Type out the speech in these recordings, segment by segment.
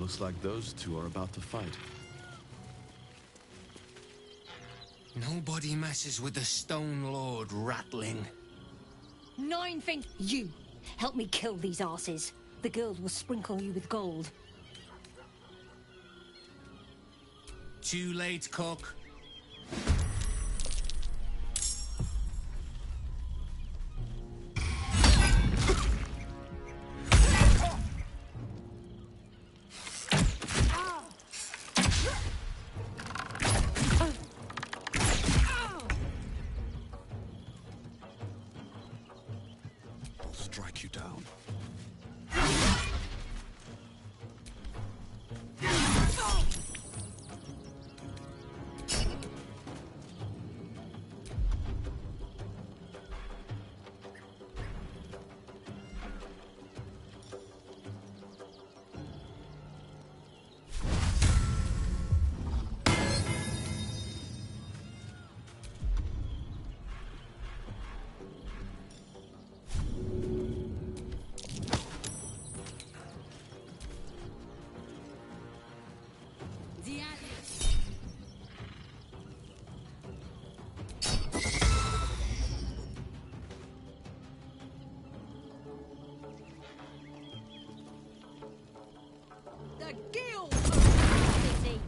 Looks like those two are about to fight. Nobody messes with the Stone Lord, Ratling. Nine think you help me kill these asses. The girls will sprinkle you with gold. Too late, cook. Strike you down. The Guild of Prophecy.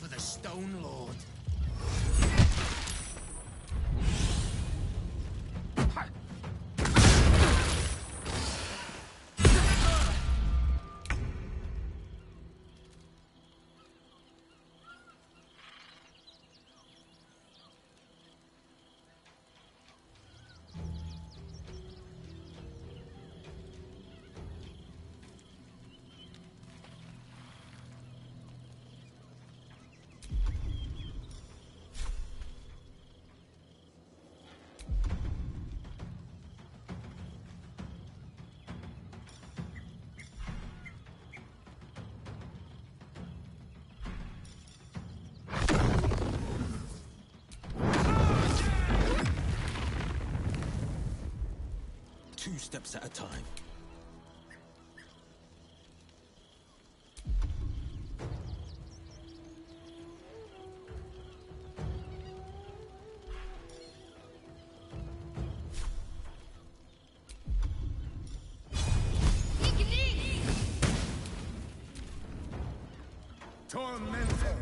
For the Stone Lord. Two steps at a time. Tormented.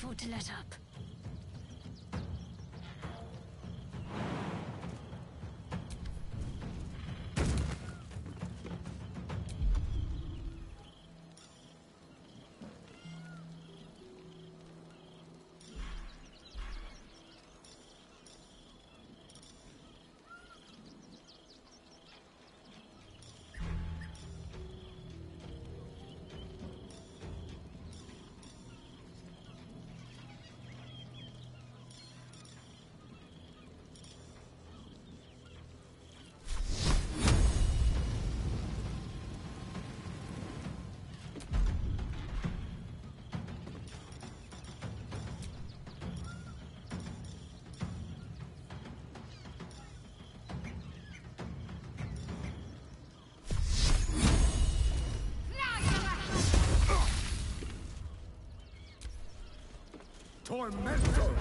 afford to let up. Tormento!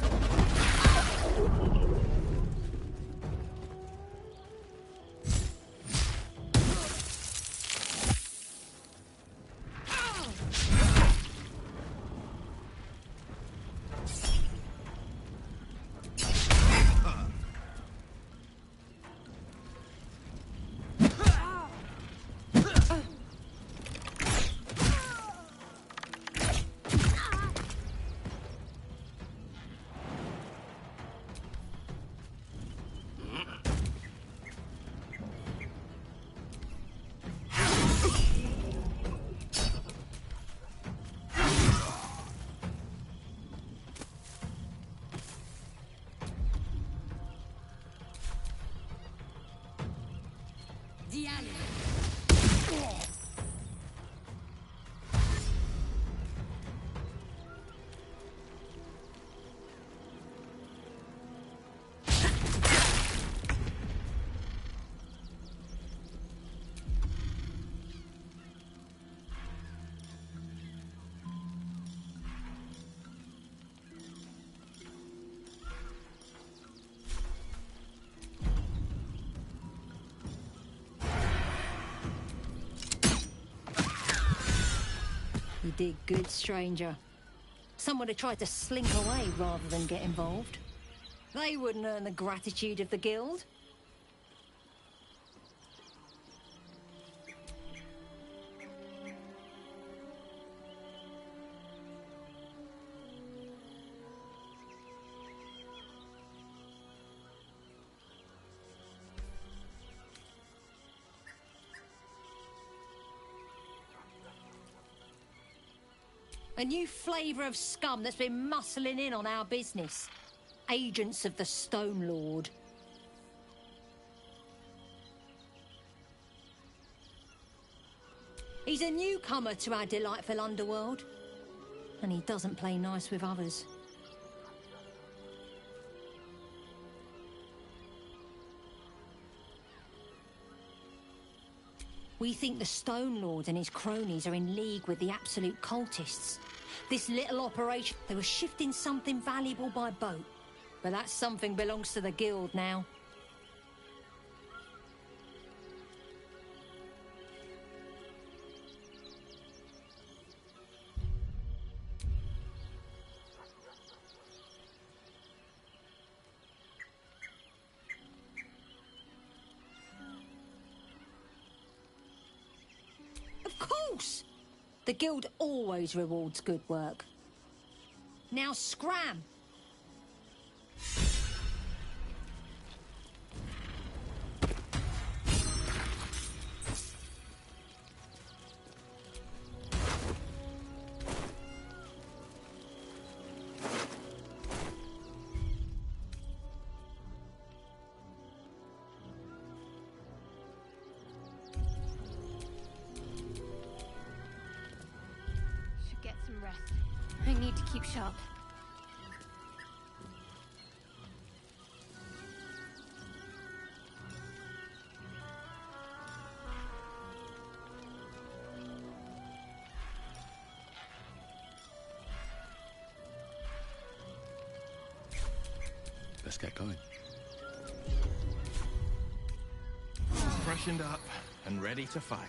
You did good, stranger. Someone had tried to slink away rather than get involved. They wouldn't earn the gratitude of the guild. A new flavour of scum that's been muscling in on our business. Agents of the Stone Lord. He's a newcomer to our delightful underworld. And he doesn't play nice with others. We think the Stone Lord and his cronies are in league with the absolute cultists. This little operation, they were shifting something valuable by boat. But that something belongs to the guild now. Of course! The guild always rewards good work. Now scram! I need to keep sharp. Let's get going. Freshened up and ready to fight.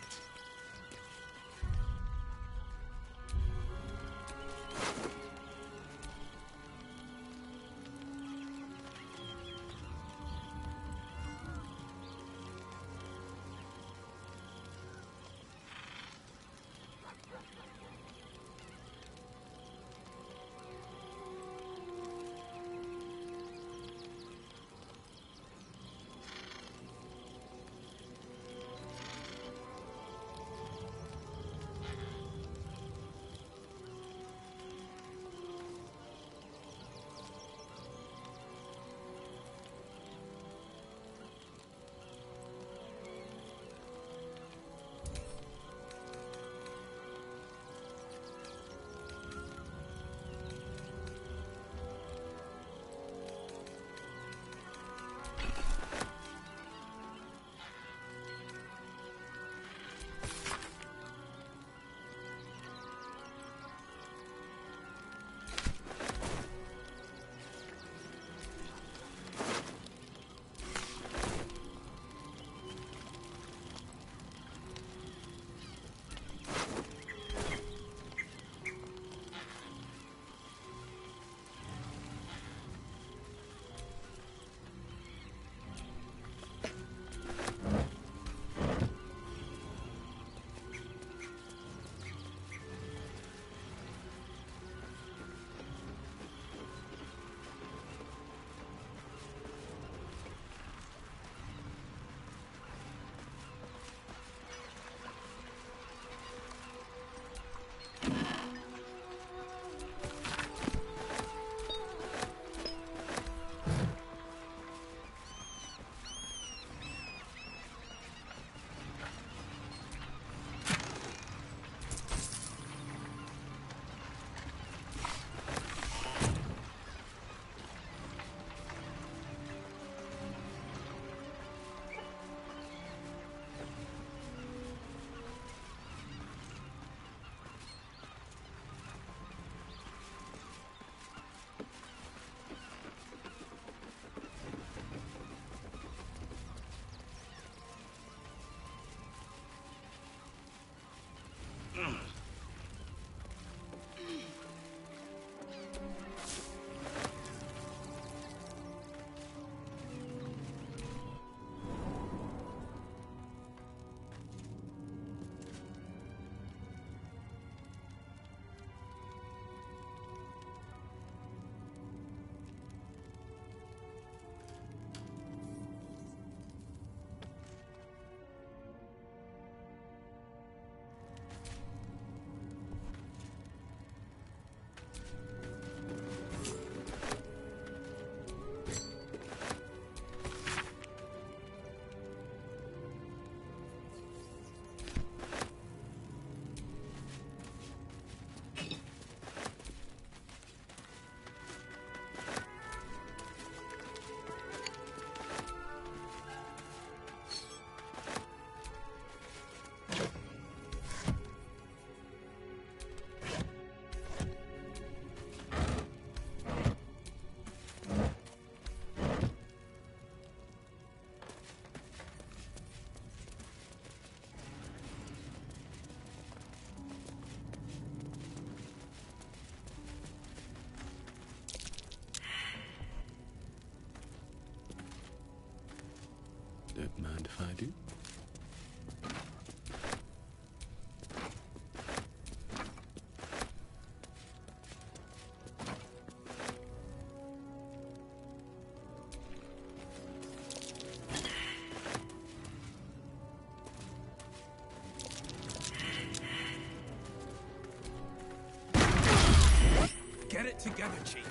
Don't mind if I do. Get it together, Chief.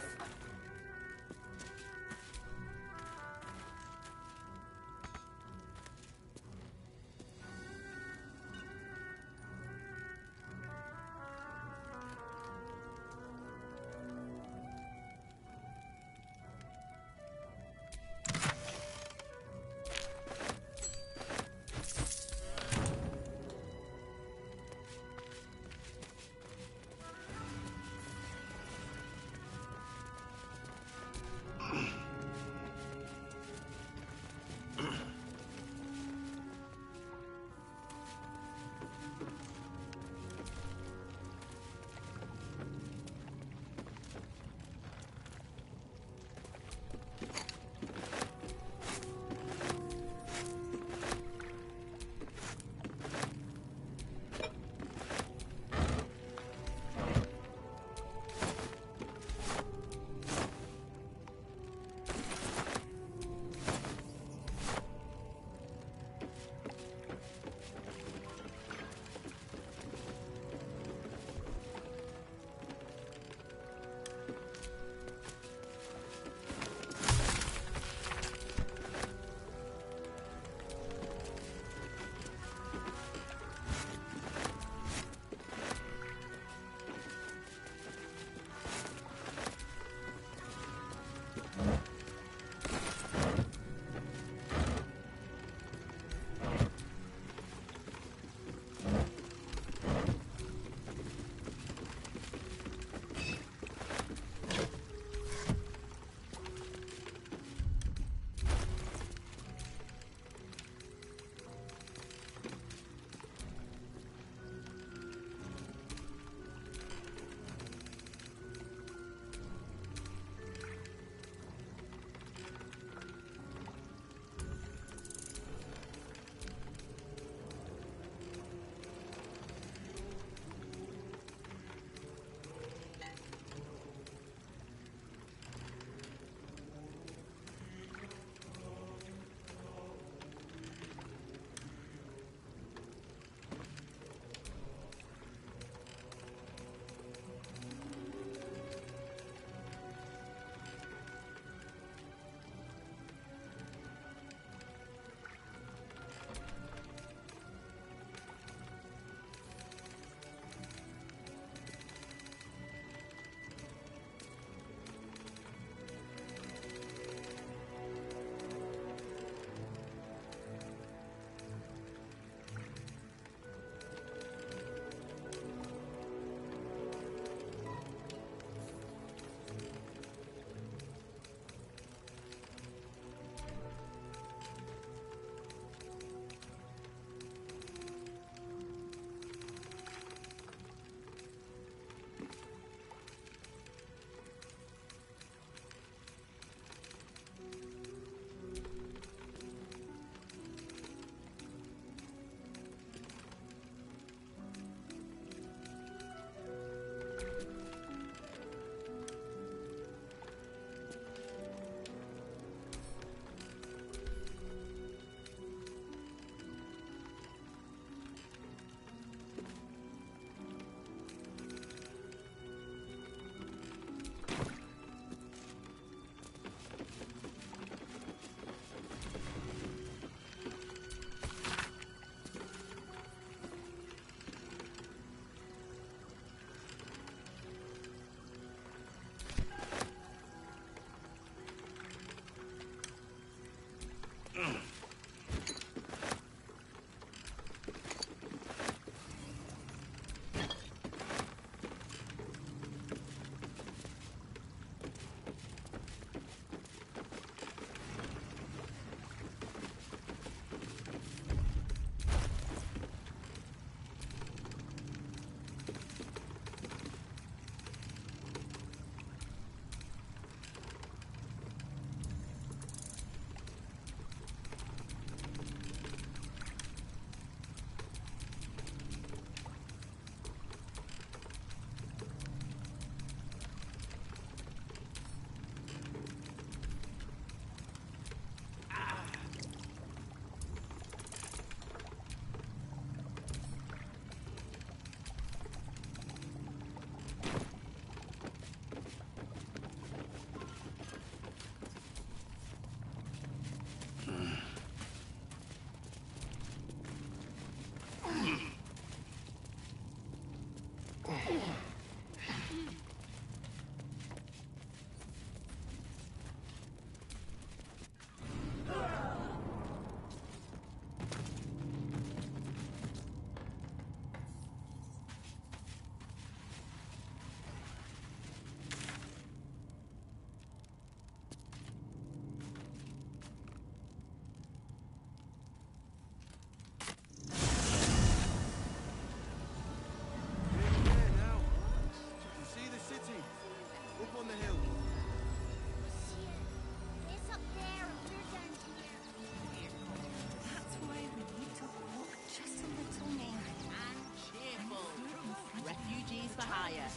for hire.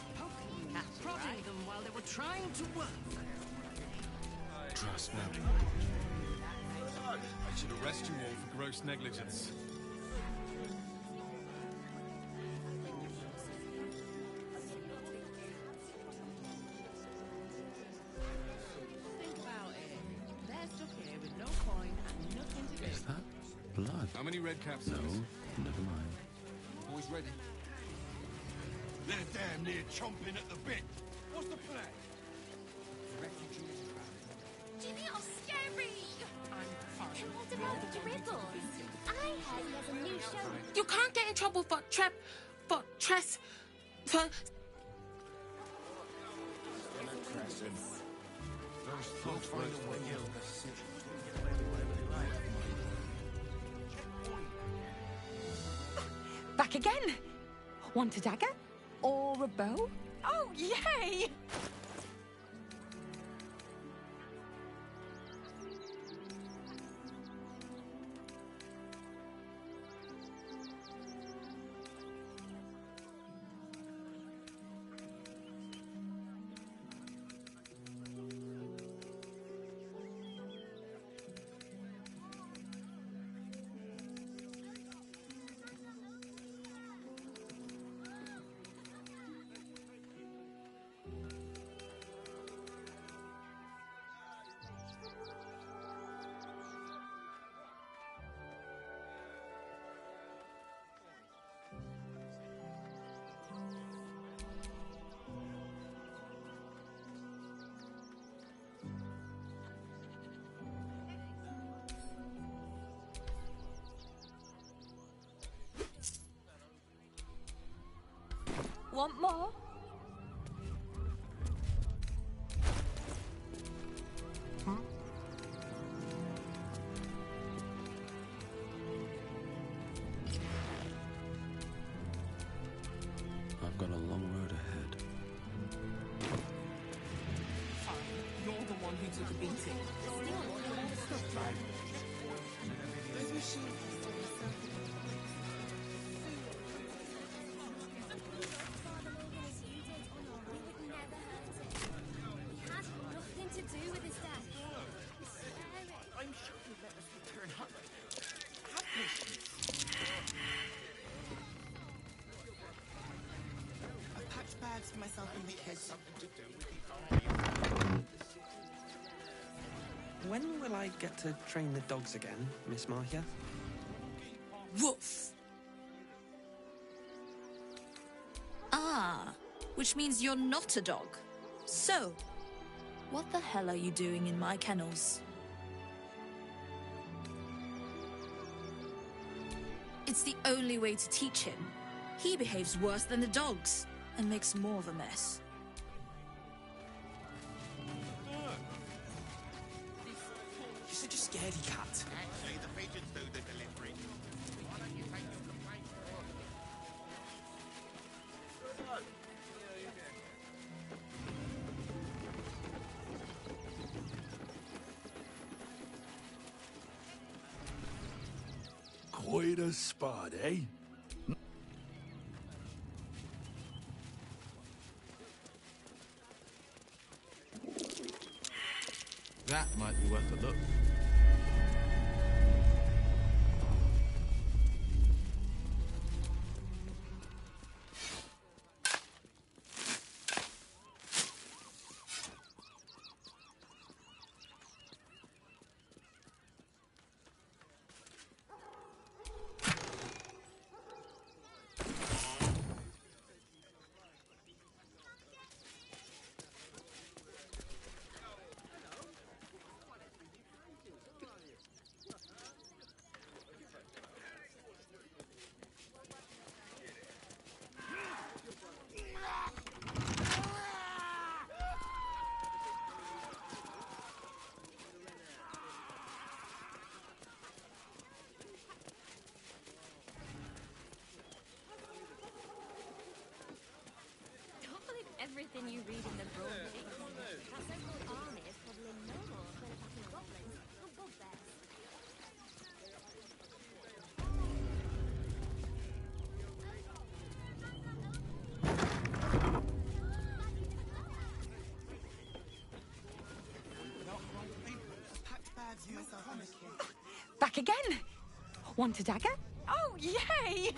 Prodding them while they were trying to work. Trust me. I should arrest you all for gross negligence. Think about it. They're stuck here with no coin and nothing to do. Is that blood? How many red caps? No, never mind. Always ready. They're damn near chomping at the bit. What's the plan? Jimmy, you're scary! I'm fine. What about the dribbles? I heard there's a new show. You can't get in trouble for Back again. Want a dagger? Or a bow? Oh, yay! Want more? I've got a long road ahead. You're the one who took a beating. Nothing to do with his dad. I'm sure you'd let us return home. Have patience. I packed bags for myself and the kids. Something to do with the When will I get to train the dogs again, Miss Marcia? Woof. Ah, which means you're not a dog. So, what the hell are you doing in my kennels? It's the only way to teach him. He behaves worse than the dogs and makes more of a mess. You're such a scaredy cat. Actually, the pigeons do the delivery. Why don't you take your complaint Quite a spot, eh? That might be worth a look. Want a dagger? Oh, yay!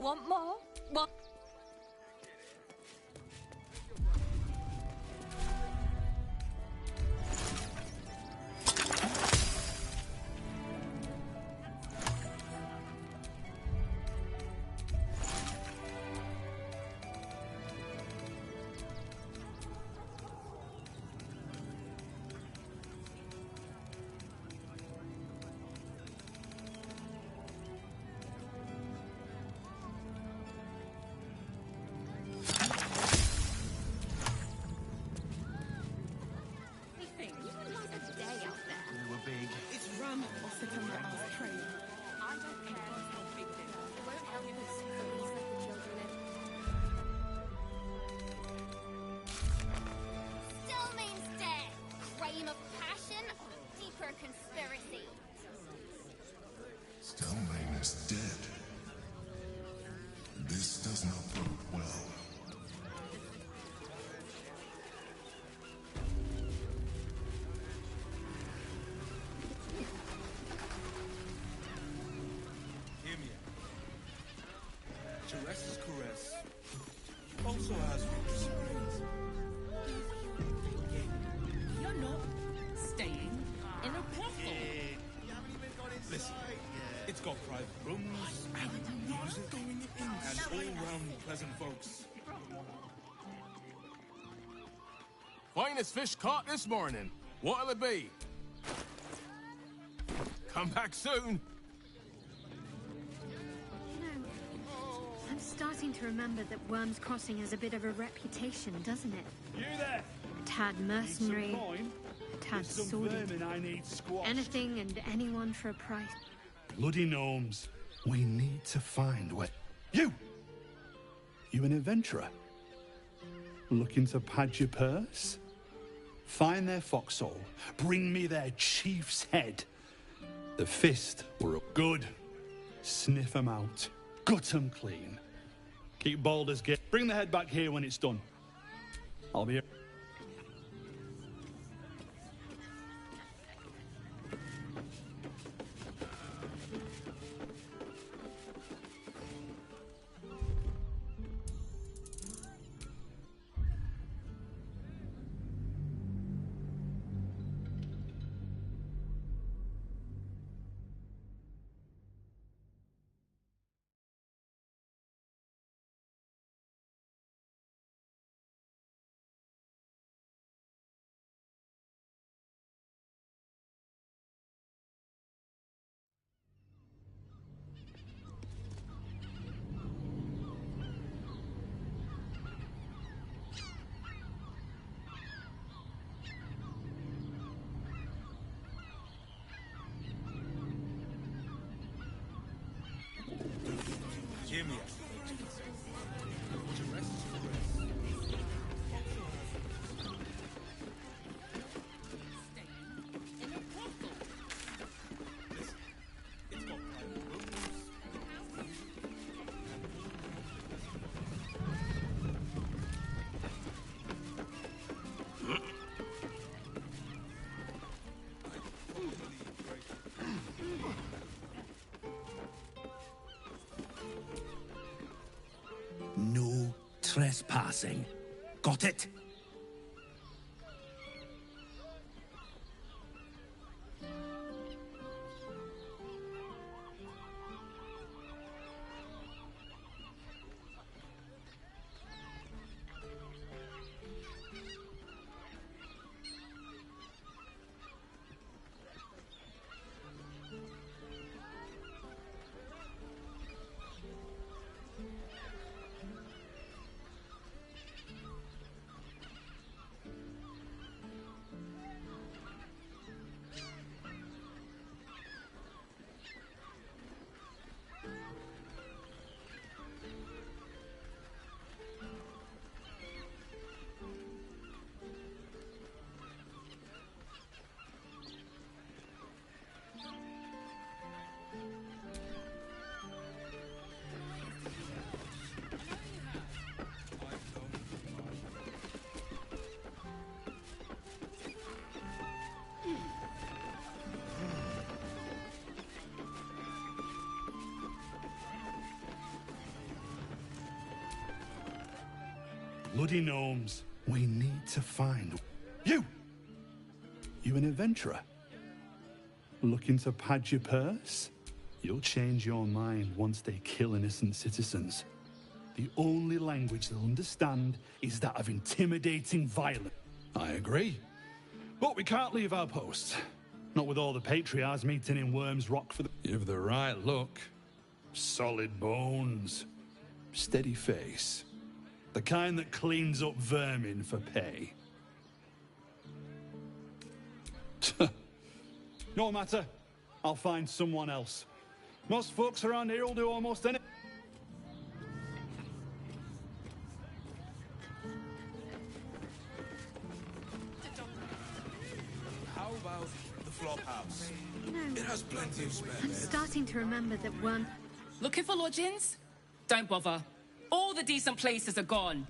Want more? Want... Still means death. Crime of passion or deeper conspiracy? Stelmane is dead. This does not bode well. Hear me out. Teresa's caress also has roots. You're not staying in a brothel. Listen, it's got private rooms, music, and all-round pleasant folks. Finest fish caught this morning. What'll it be? Come back soon. You know, I'm starting to remember that Worm's Crossing has a bit of a reputation, doesn't it? You there? A tad mercenary, a tad sordid. Anything and anyone for a price. Bloody gnomes. We need to find where... You! You an adventurer? Looking to pad your purse? Find their foxhole. Bring me their chief's head. The fist were good. Sniff 'em out. Gut 'em clean. Keep Baldur's Gate. Bring the head back here when it's done. I'll be here. Hear me out. No trespassing. Got it? Bloody gnomes. We need to find... You! You an adventurer? Looking to pad your purse? You'll change your mind once they kill innocent citizens. The only language they'll understand is that of intimidating violence. I agree. But we can't leave our posts. Not with all the patriarchs meeting in Worm's Rock for the... You've the right look. Solid bones. Steady face. The kind that cleans up vermin for pay. No matter. I'll find someone else. Most folks around here will do almost anything. How about the flop house? It has plenty of spare I'm beds. starting to remember that one... Looking for lodgings? Don't bother. All the decent places are gone.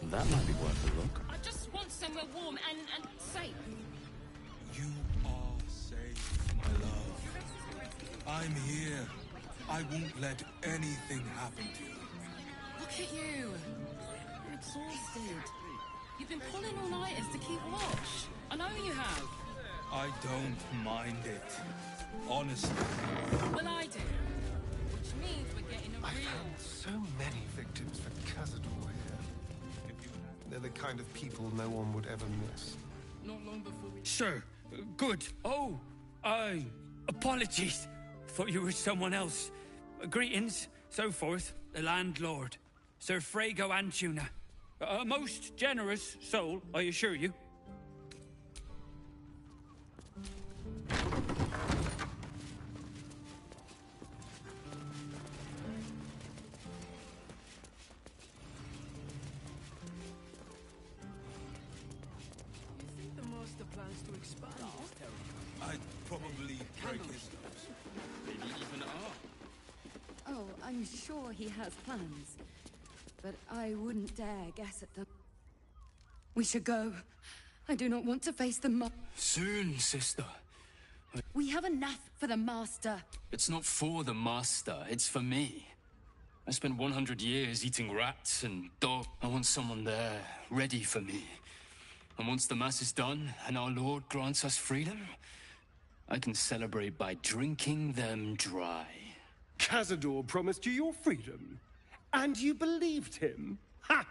That might be worth a look. I just want somewhere warm and safe. You are safe, my love. I'm here. I won't let anything happen to you. Look at you. You're exhausted. You've been pulling all-nighters to keep watch. I know you have. I don't mind it. Honestly. Well, I do. Which means we're getting a real... So many victims for Cazador here. They're the kind of people no one would ever miss. Not long before we... Sir, good. Oh, apologies. Thought you were someone else. Greetings, so forth. The landlord, Sir Frago Antuna. A most generous soul, I assure you. expand his territory. I'd probably break his nose. Maybe even Oh, I'm sure he has plans. But I wouldn't dare guess at them. We should go. I do not want to face the Soon, sister. We have enough for the Master. It's not for the Master, it's for me. I spent 100 years eating rats and dog. I want someone there, ready for me. And once the Mass is done, and our Lord grants us freedom, I can celebrate by drinking them dry. Cazador promised you your freedom, and you believed him? Ha!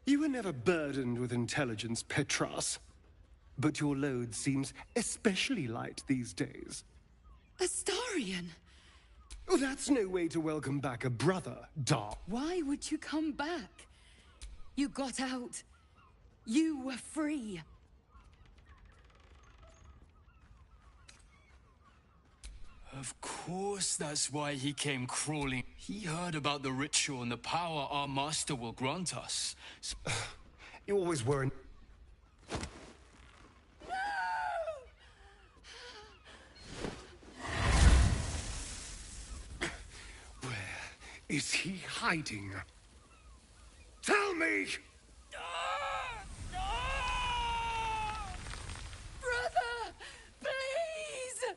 You were never burdened with intelligence, Petras. But your load seems especially light these days. Astarion! Oh, that's no way to welcome back a brother, Dar. Why would you come back? You got out. You were free. Of course that's why he came crawling. He heard about the ritual and the power our Master will grant us. You always were an... Is he hiding? Tell me! Brother! Please!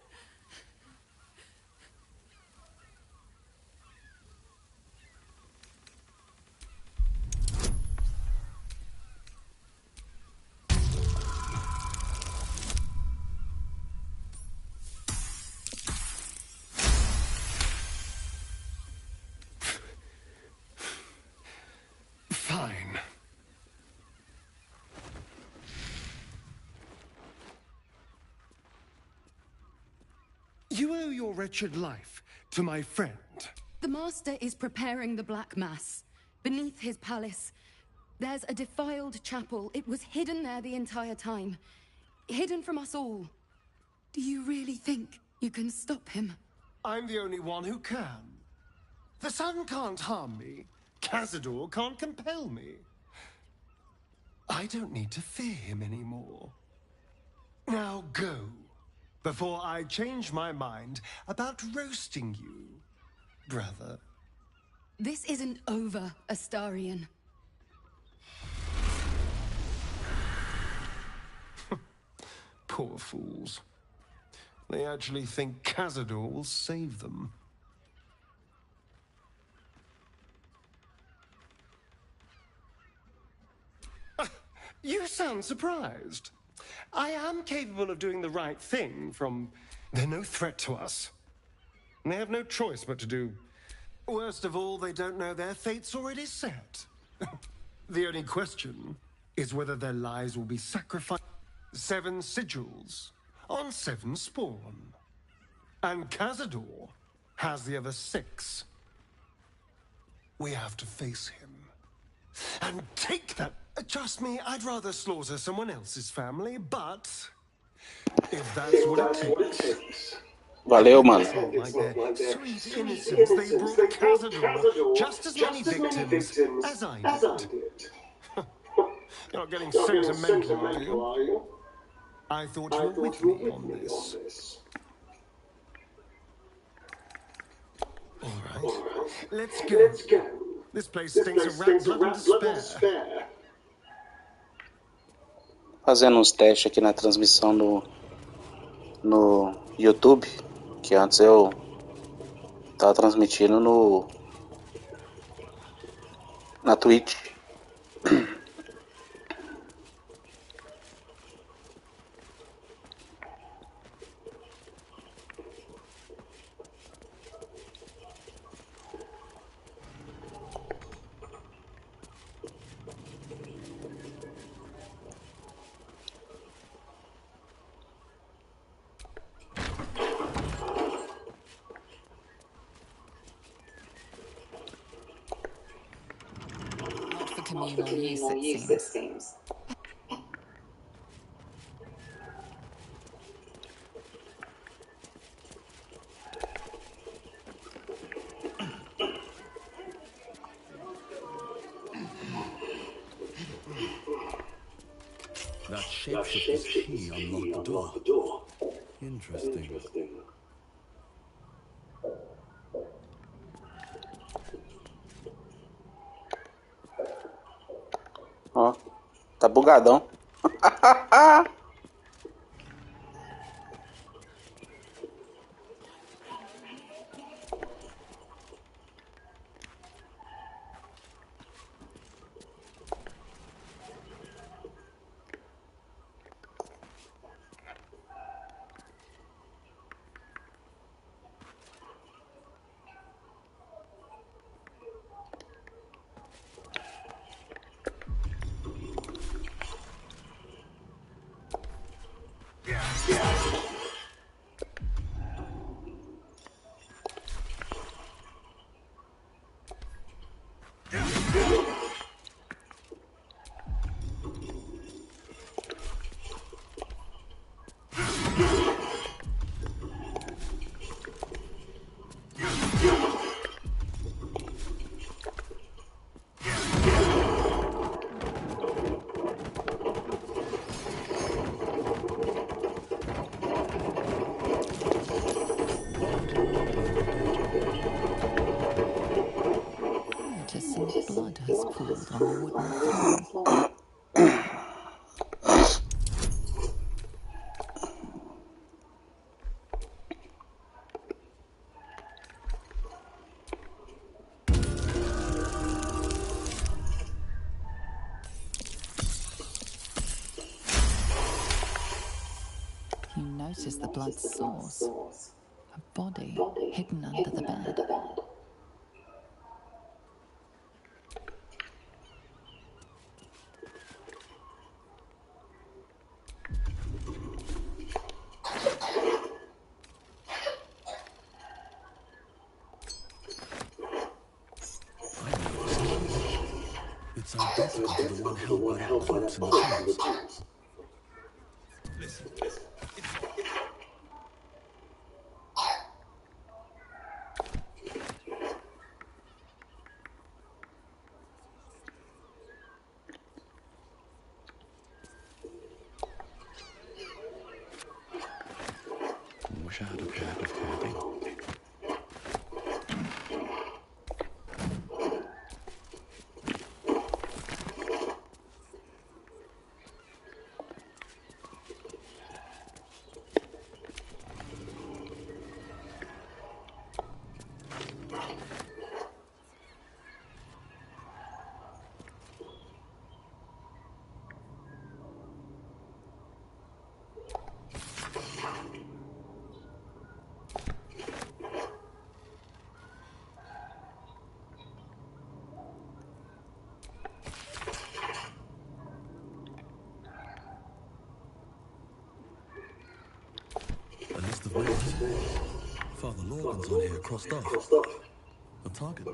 Fine. You owe your wretched life to my friend. The Master is preparing the Black Mass. Beneath his palace, there's a defiled chapel. It was hidden there the entire time. Hidden from us all. Do you really think you can stop him? I'm the only one who can. The sun can't harm me. Cazador can't compel me. I don't need to fear him anymore. Now go, before I change my mind about roasting you, brother. This isn't over, Astarion. Poor fools. They actually think Cazador will save them. You sound surprised. I am capable of doing the right thing They're no threat to us. And they have no choice but to do... Worst of all, they don't know their fate's already set. The only question is whether their lives will be sacrificed. 7 sigils on 7 spawn. And Cazador has the other 6. We have to face him. And take that... Trust me, I'd rather slaughter someone else's family, but... If that's what it takes... Valeu, mano. Sweet innocence, they brought Cazador just as many victims as I did. You're not getting sentimental, are you? I thought you were with me on this. All right, let's go. This place stinks of rat blood and despair. Fazendo uns testes aqui na transmissão no YouTube, que antes eu tava transmitindo na Twitch. Communal use, it seems. That shapeshifter's key unlocked the door. Interesting. Ó, tá bugadão. Notice some blood has pooled on the wooden floor. You notice the blood's source. A body hidden under the bed. It's identical to the one held by the corpse in the tombs. Listen. Wish I had a protective cable. A list of names. Father Lorgan's on here, crossed off. A target.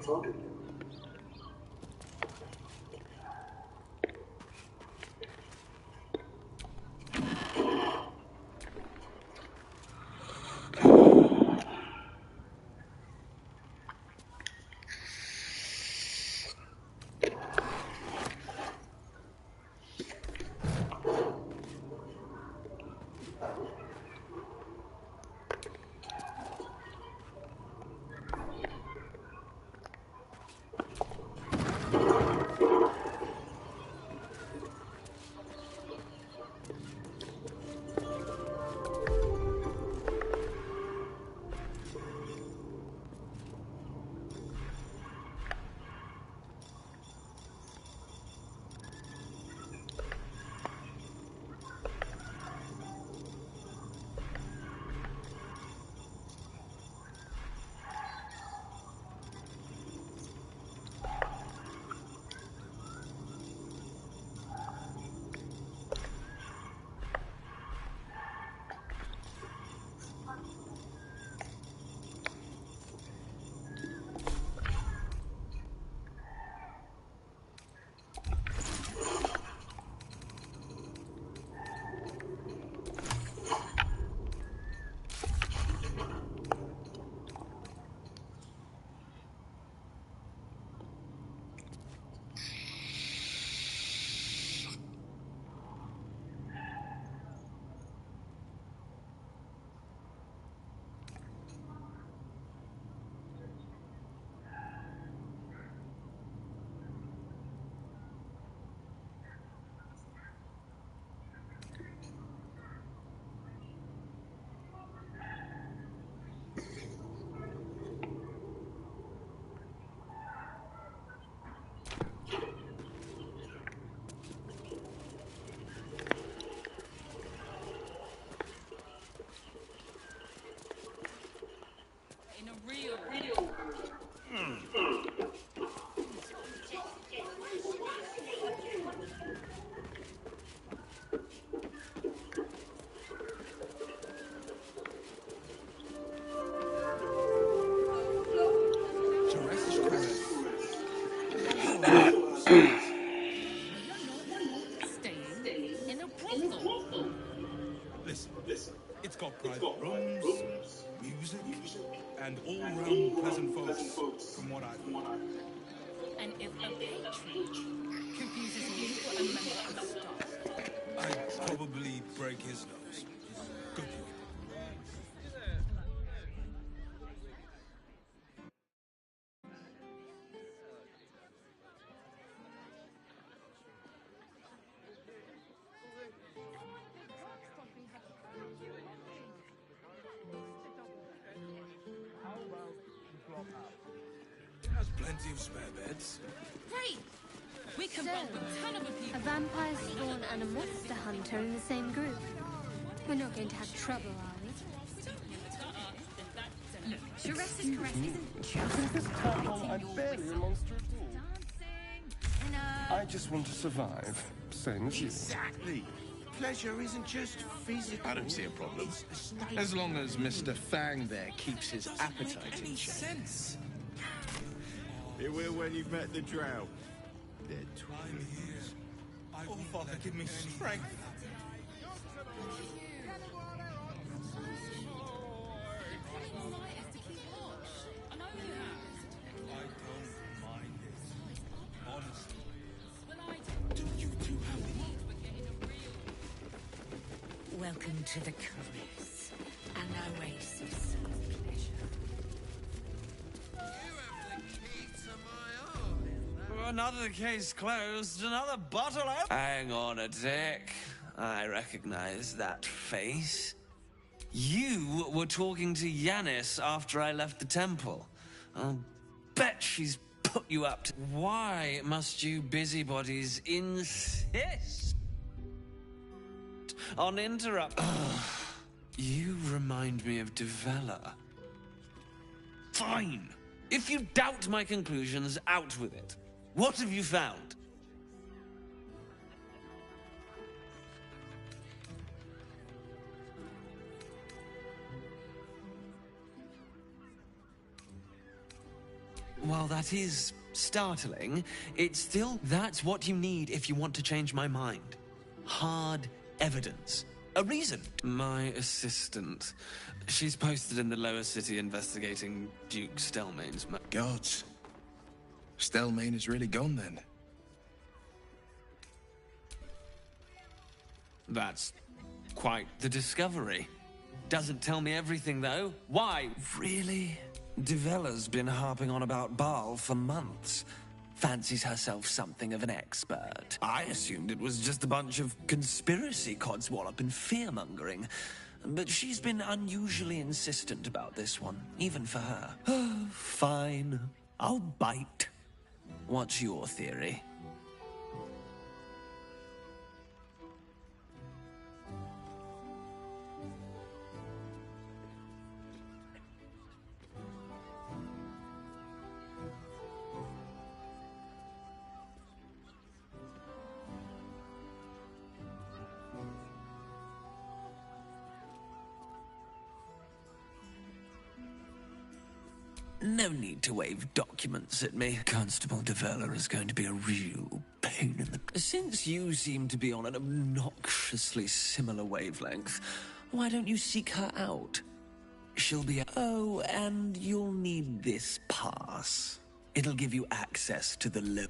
pleasant folks, from what I've heard. And if a patron confuses me for a member of staff, I'd probably break his nose. Good luck. There's plenty of spare beds. great! We can So, bump a ton of a people. A vampire spawn and a monster hunter in the same group. We're not going to have trouble, are we? Look, Jaresa's caress isn't just This is terrible. I'm barely a monster at all. I just want to survive, same as you. Exactly. Pleasure isn't just physical. I don't see a problem. As long as Mr. Fang there keeps his appetite in check. Sense. It will when you've met the drow. They're I'm here. Oh, Father, give me strength. I know you have. I don't mind it. Honestly. Well, I do. You two have We're getting a real... Welcome to the Chronis, an oasis of pleasure. Another case closed, another bottle open. Hang on a tick. I recognize that face. You were talking to Yanis after I left the temple. I'll bet she's put you up to... Why must you busybodies insist on interrupt... You remind me of Devella. Fine. If you doubt my conclusions, out with it. What have you found? While that is startling, it's still... That's what you need if you want to change my mind. Hard evidence. A reason. My assistant. She's posted in the lower city investigating Duke Stelmane's... Gods. Stelmane is really gone then. That's quite the discovery. Doesn't tell me everything, though. Why? Really? Devella's been harping on about Baal for months. Fancies herself something of an expert. I assumed it was just a bunch of conspiracy codswallop and fear-mongering. But she's been unusually insistent about this one, even for her. Fine. I'll bite. What's your theory? No need to wave documents at me. Constable Devella is going to be a real pain in the... Since you seem to be on an obnoxiously similar wavelength, why don't you seek her out? She'll be... Oh, and you'll need this pass. It'll give you access to the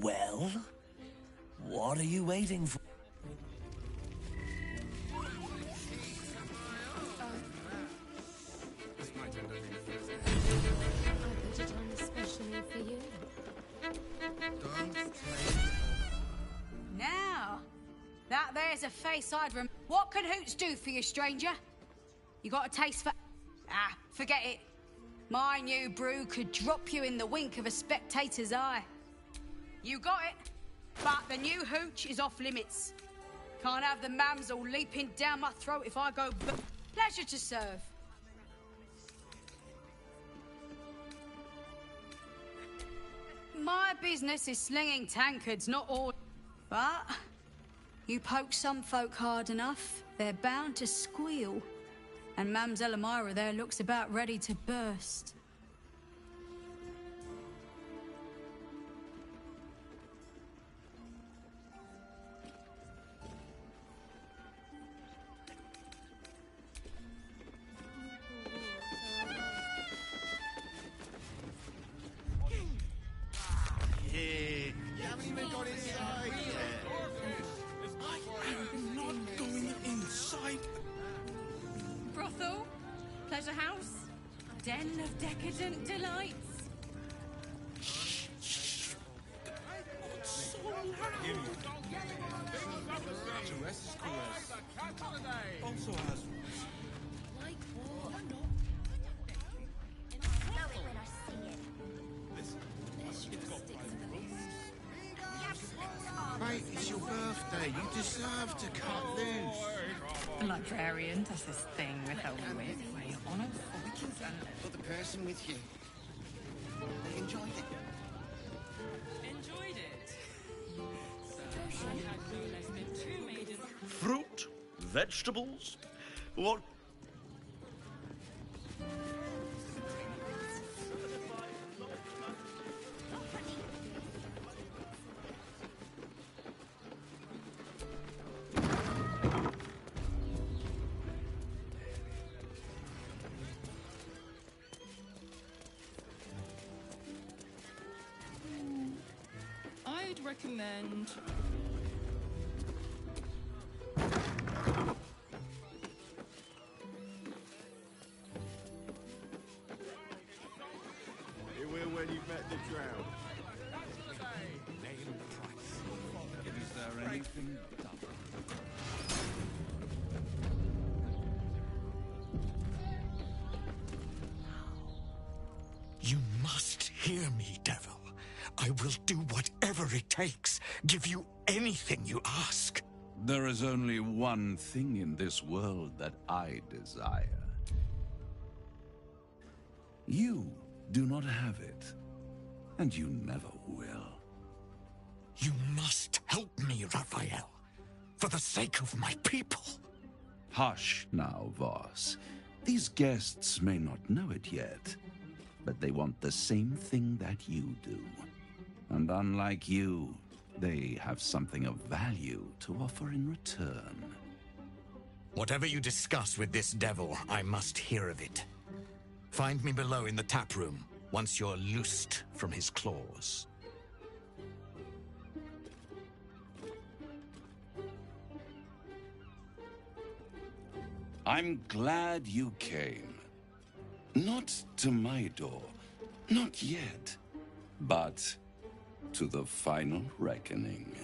Well? What are you waiting for? I put it on especially for you. Now, that there's a face I'd What can Hoots do for you, stranger? You got a taste for... Ah, forget it. My new brew could drop you in the wink of a spectator's eye. You got it, but the new hooch is off limits. Can't have the mamsel leaping down my throat if I go... Pleasure to serve. My business is slinging tankards, not all... But you poke some folk hard enough, they're bound to squeal. And Mamselle Amira there looks about ready to burst. pleasure house? Den of decadent delights? Also has Like what? Mate, it's your birthday. You deserve to cut loose. The librarian does this thing with her wit where you honour fortunes and... For the person with you. They enjoyed it. Enjoyed it? So, I had no less than 2 maidens. Fruit? Vegetables? What? I'd recommend... It will when you've met the drought. name the price. Is there anything done? You must hear me, devil. I will do whatever it takes, give you anything you ask. There is only one thing in this world that I desire. You do not have it, and you never will. You must help me, Raphael, for the sake of my people. Hush now, Voss. These guests may not know it yet, but they want the same thing that you do. And unlike you, they have something of value to offer in return. Whatever you discuss with this devil, I must hear of it. Find me below in the tap room, once you're loosed from his claws. I'm glad you came. Not to my door, not yet, but to the final reckoning.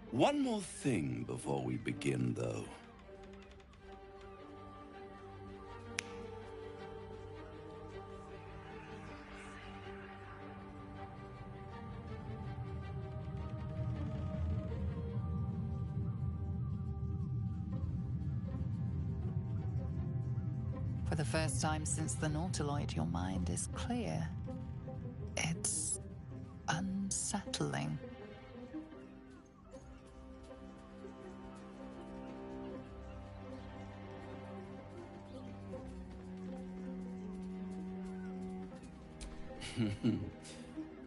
One more thing before we begin, though. For the first time since the Nautiloid, your mind is clear. It's unsettling.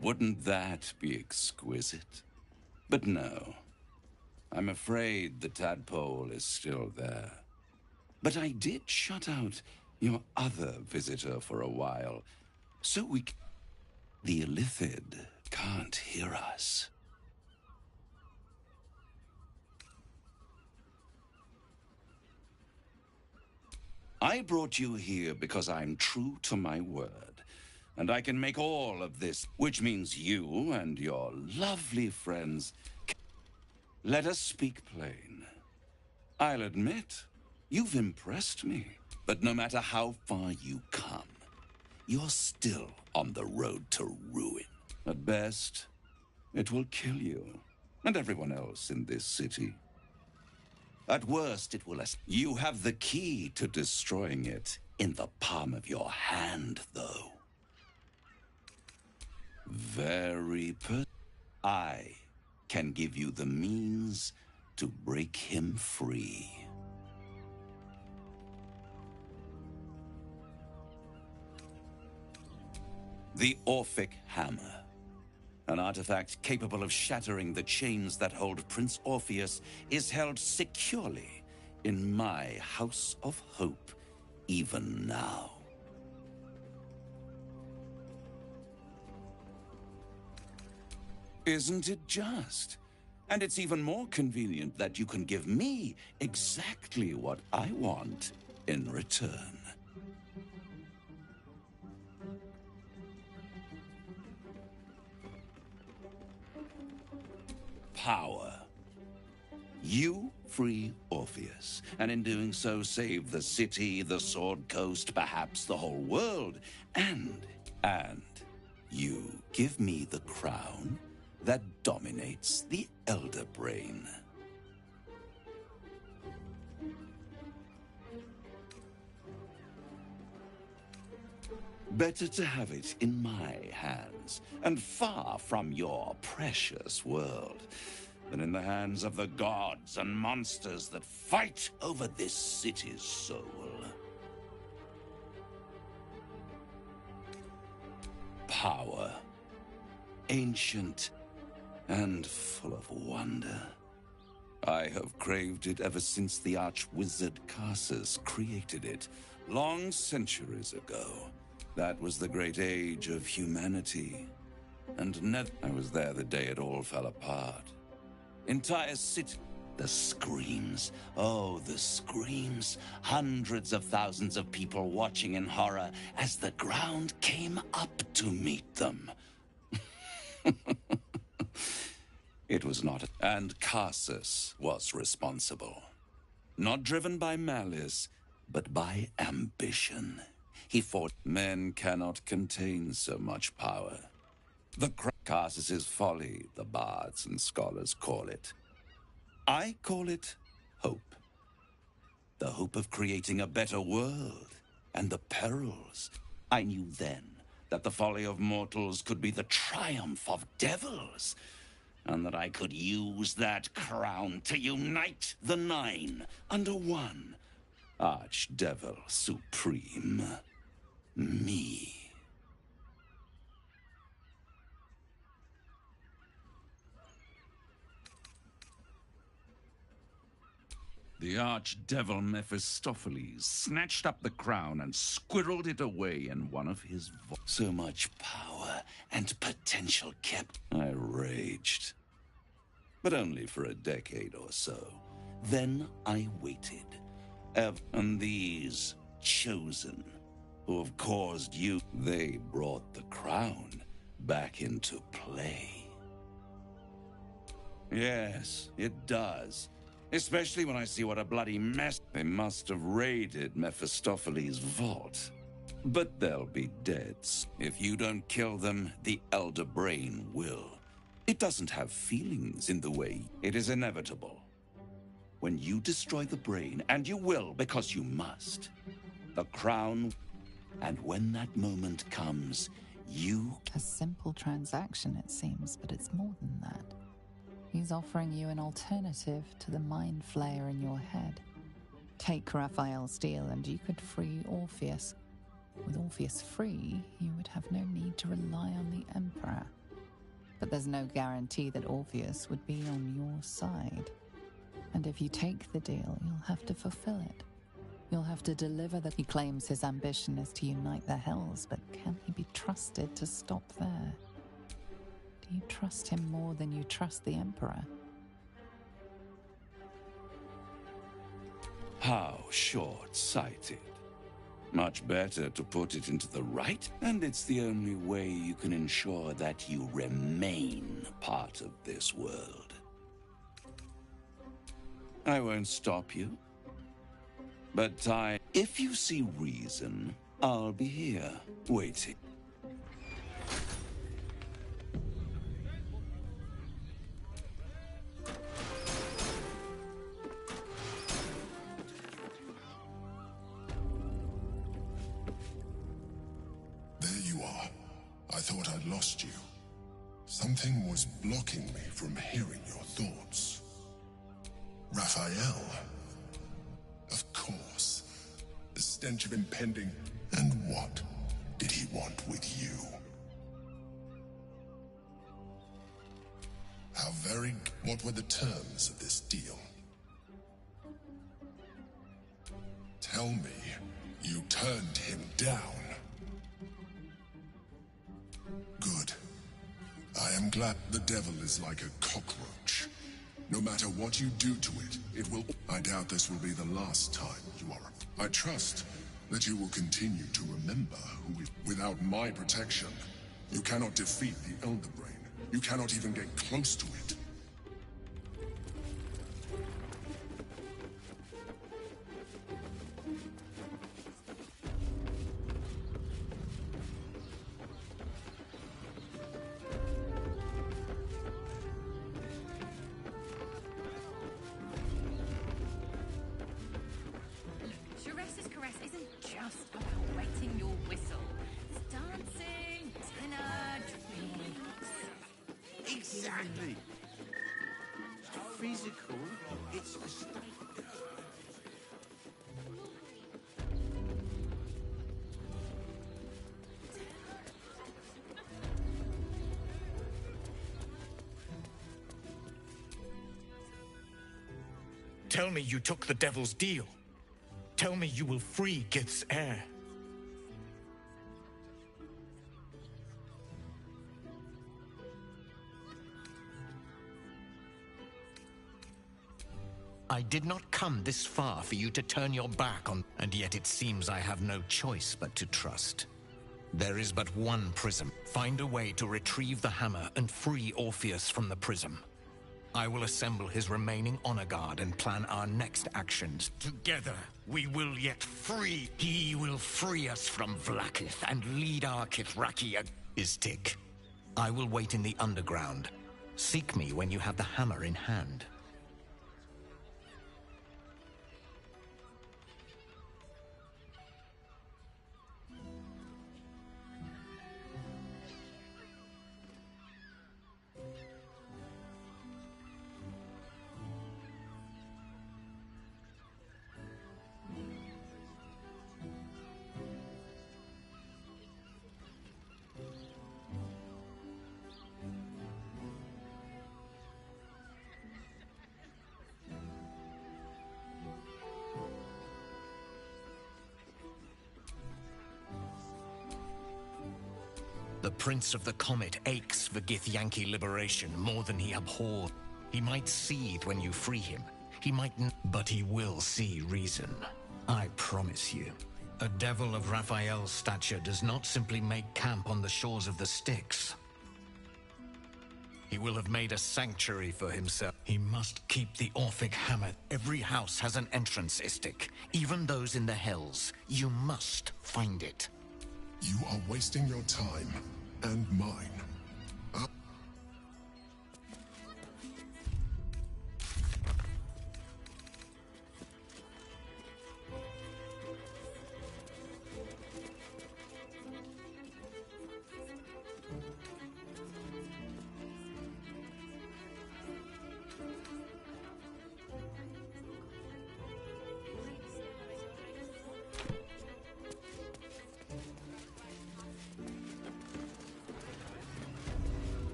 Wouldn't that be exquisite? But no. I'm afraid the tadpole is still there. But I did shut out your other visitor for a while, so the Illithid can't hear us. I brought you here because I'm true to my word, and I can make all of this, which means you and your lovely friends. Let us speak plain. I'll admit, you've impressed me, but no matter how far you come, you're still on the road to ruin. At best, it will kill you, and everyone else in this city. At worst, it will... You have the key to destroying it in the palm of your hand, though. I can give you the means to break him free. The Orphic Hammer. An artifact capable of shattering the chains that hold Prince Orpheus is held securely in my House of Hope, even now. Isn't it just? And it's even more convenient that you can give me exactly what I want in return. power. You free Orpheus, and in doing so save the city, the Sword Coast, perhaps the whole world, and you give me the crown that dominates the Elder Brain. Better to have it in my hands, and far from your precious world, than in the hands of the gods and monsters that fight over this city's soul. Power, ancient and full of wonder. I have craved it ever since the arch-wizard Carsus created it, long centuries ago. That was the great age of humanity. And I was there the day it all fell apart. Entire city. The screams. Oh, the screams. Hundreds of thousands of people watching in horror as the ground came up to meet them. It was not. And Carsus was responsible. Not driven by malice, but by ambition. He fought. Men cannot contain so much power. Carsus's folly, the bards and scholars call it. I call it hope. The hope of creating a better world, and the perils. I knew then that the folly of mortals could be the triumph of devils, and that I could use that crown to unite the Nine under one Archdevil Supreme. Me. The archdevil Mephistopheles snatched up the crown and squirreled it away in one of his so much power and potential kept. I raged. But only for a decade or so. Then I waited. And these chosen, who have caused you, they brought the crown back into play. Yes, it does. Especially when I see what a bloody mess. They must have raided Mephistopheles' vault. But they'll be dead. If you don't kill them, the Elder Brain will. It doesn't have feelings in the way. It is inevitable. When you destroy the brain, and you will because you must, the crown, and when that moment comes, you... A simple transaction, it seems, but it's more than that. He's offering you an alternative to the mind flayer in your head. Take Raphael's deal and you could free Orpheus. With Orpheus free, you would have no need to rely on the Emperor. But there's no guarantee that Orpheus would be on your side. And if you take the deal, you'll have to fulfill it. You'll have to deliver that. He claims his ambition is to unite the Hells, but can he be trusted to stop there? Do you trust him more than you trust the Emperor? How short-sighted. Much better to put it into the right, and it's the only way you can ensure that you remain part of this world. I won't stop you. But if you see reason, I'll be here, waiting. There you are. I thought I'd lost you. Something was blocking me from hearing your thoughts. Raphael. Of course. The stench of impending... And what did he want with you? How very... What were the terms of this deal? Tell me, you turned him down. Good. I am glad the devil is like a cockroach. No matter what you do to it, it will... I doubt this will be the last time you are... I trust that you will continue to remember who is... Without my protection, you cannot defeat the Elder Brain. You cannot even get close to it. progress isn't just about wetting your whistle. It's dancing, dinner, drinks. Exactly. Physical, it's a state. Tell me you took the devil's deal. Tell me you will free Gith's heir. I did not come this far for you to turn your back on, and yet it seems I have no choice but to trust. There is but one prism. Find a way to retrieve the hammer and free Orpheus from the prism. I will assemble his remaining honor guard and plan our next actions. Together, we will yet free. He will free us from Vlaakith and lead our Kithraki Istik. I will wait in the underground. Seek me when you have the hammer in hand. The Prince of the Comet aches for Githyanki liberation more than he abhors. He might seethe when you free him. He might but he will see reason. I promise you. A devil of Raphael's stature does not simply make camp on the shores of the Styx. He will have made a sanctuary for himself. He must keep the Orphic hammer. Every house has an entrance, Istik. Even those in the Hells. You must find it. You are wasting your time, and mine.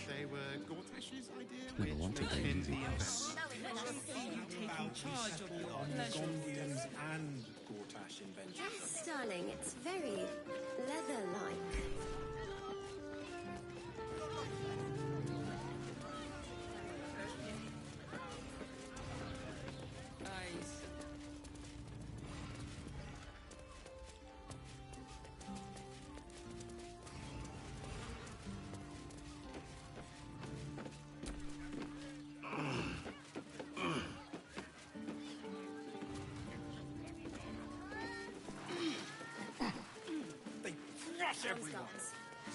They were Gortash's idea. Never wanted to be easy. Taking charge of your Gondians and Gortash inventions. Yes, darling, it's very leather-like.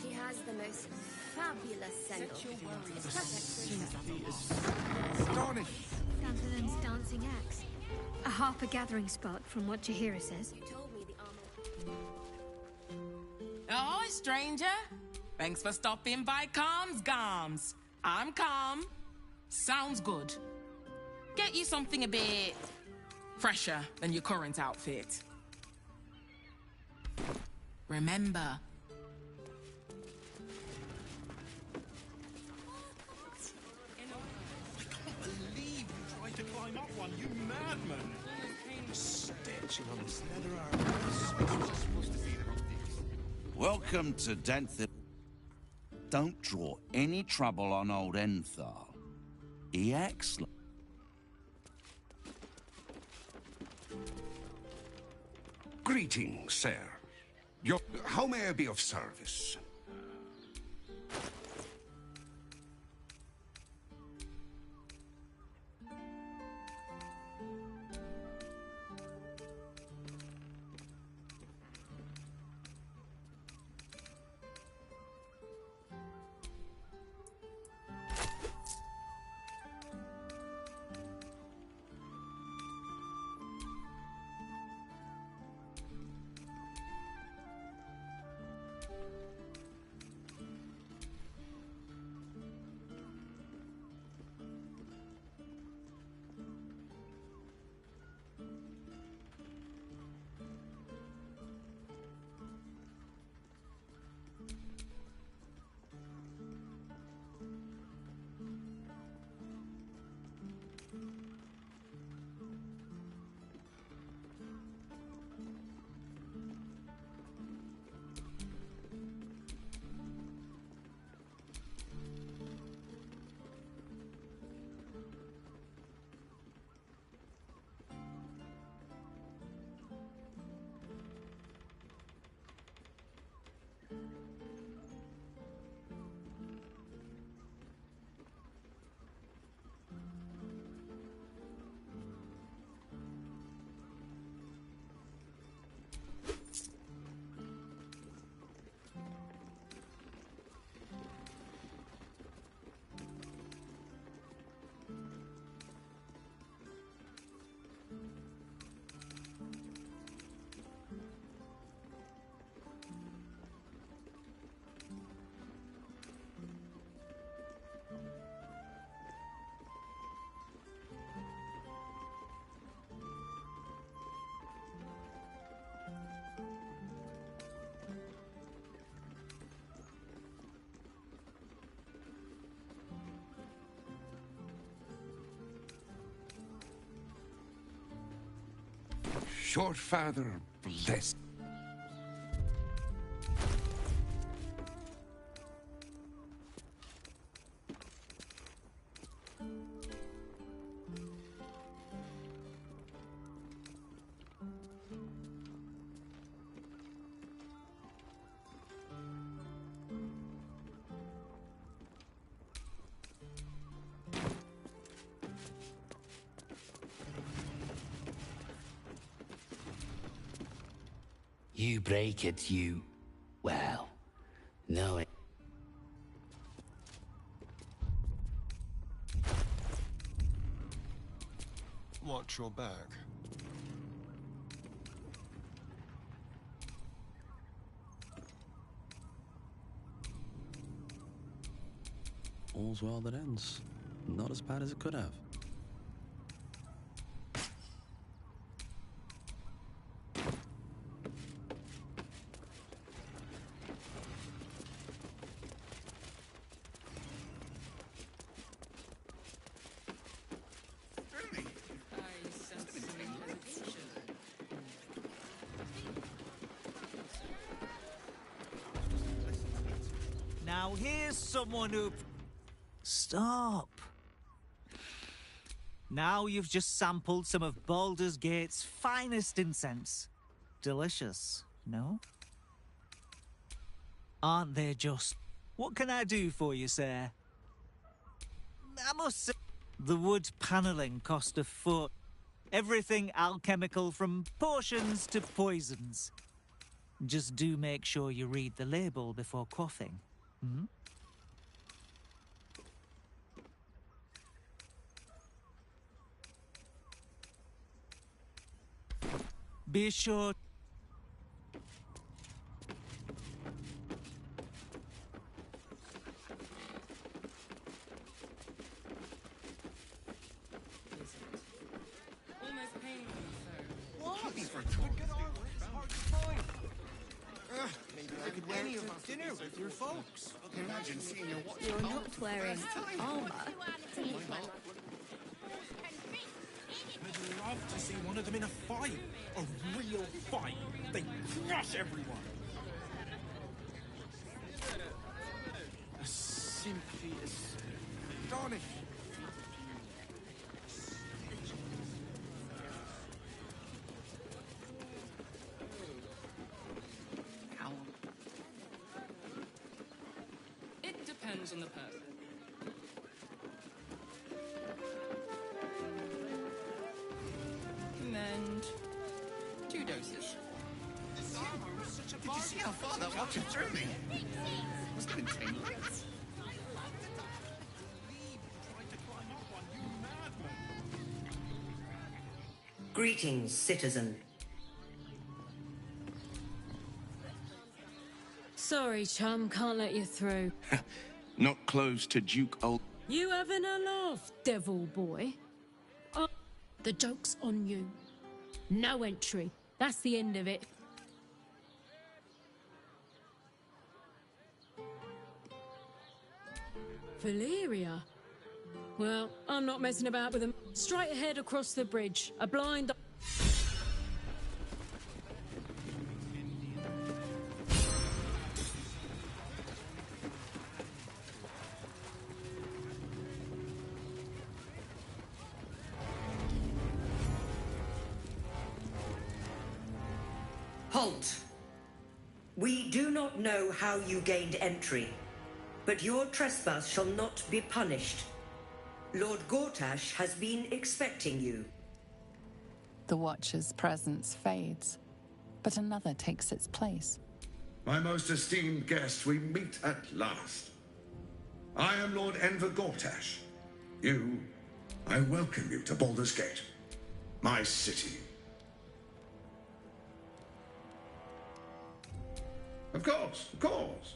She has the most fabulous send-off. It's perfect for Astonished. Down to them's dancing acts. A harper gathering spot, from what Jahira says. You told me the armor. Ahoy, stranger. Thanks for stopping by Calm's Gams. I'm Calm. Sounds good. Get you something a bit fresher than your current outfit. Remember, Believe you tried to climb up one, you madman! Stitching on this leather armor. Welcome to Denthil. Don't draw any trouble on old Enthal. He acts like... Greetings, sir. How may I be of service? Your father bless. You break it, you... well, no it... Watch your back. All's well that ends. Not as bad as it could have. Now here's someone who... Stop. Now you've just sampled some of Baldur's Gate's finest incense. Delicious, no? Aren't they just... What can I do for you, sir? I must say, the wood panelling cost a foot. Everything alchemical from potions to poisons. Just do make sure you read the label before quaffing. Hmm? Be sure... Almost painful, so... What? Maybe I could wear it to dinner with your folks. Imagine seeing your watch. You're not wearing armor. I'd love to see one of them in a fight. A real fight. They crush everyone. Simply astonishing. It depends on the person. Mend. 2 doses. Did you see how far that watch threw me? Was that in 10 lights? Greetings, citizen. Sorry, chum, can't let you through. Not close to Duke Old. You having a laugh, devil boy? Oh, the joke's on you. No entry. That's the end of it. Valeria? Well, I'm not messing about with them. Straight ahead across the bridge. A blind... Halt! We do not know how you gained entry, but your trespass shall not be punished. Lord Gortash has been expecting you. The Watcher's presence fades, but another takes its place. My most esteemed guest, we meet at last. I am Lord Enver Gortash. I welcome you to Baldur's Gate, my city. Of course.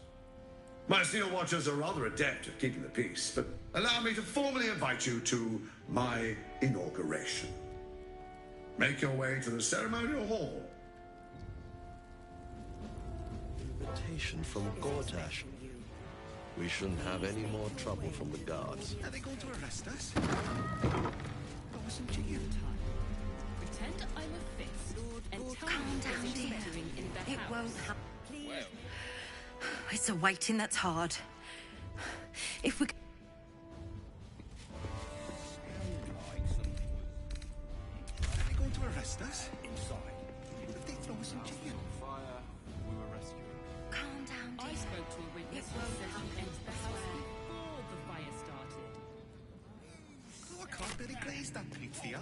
My Steel Watchers are rather adept at keeping the peace, but allow me to formally invite you to my inauguration. Make your way to the ceremonial hall. Invitation from Gortash. We shouldn't have any more trouble from the guards. Are they going to arrest us? That wasn't to you. Pretend I'm a fist. Lord won't happen. Please. It's a waiting that's hard. If we... Are they going to arrest us? Inside. What if they throw us in jail? Fire. We were rescuing. Calm down, dear. I spoke to a witness who said you entered the house before the fire started. Oh, I can't really glaze that pizza.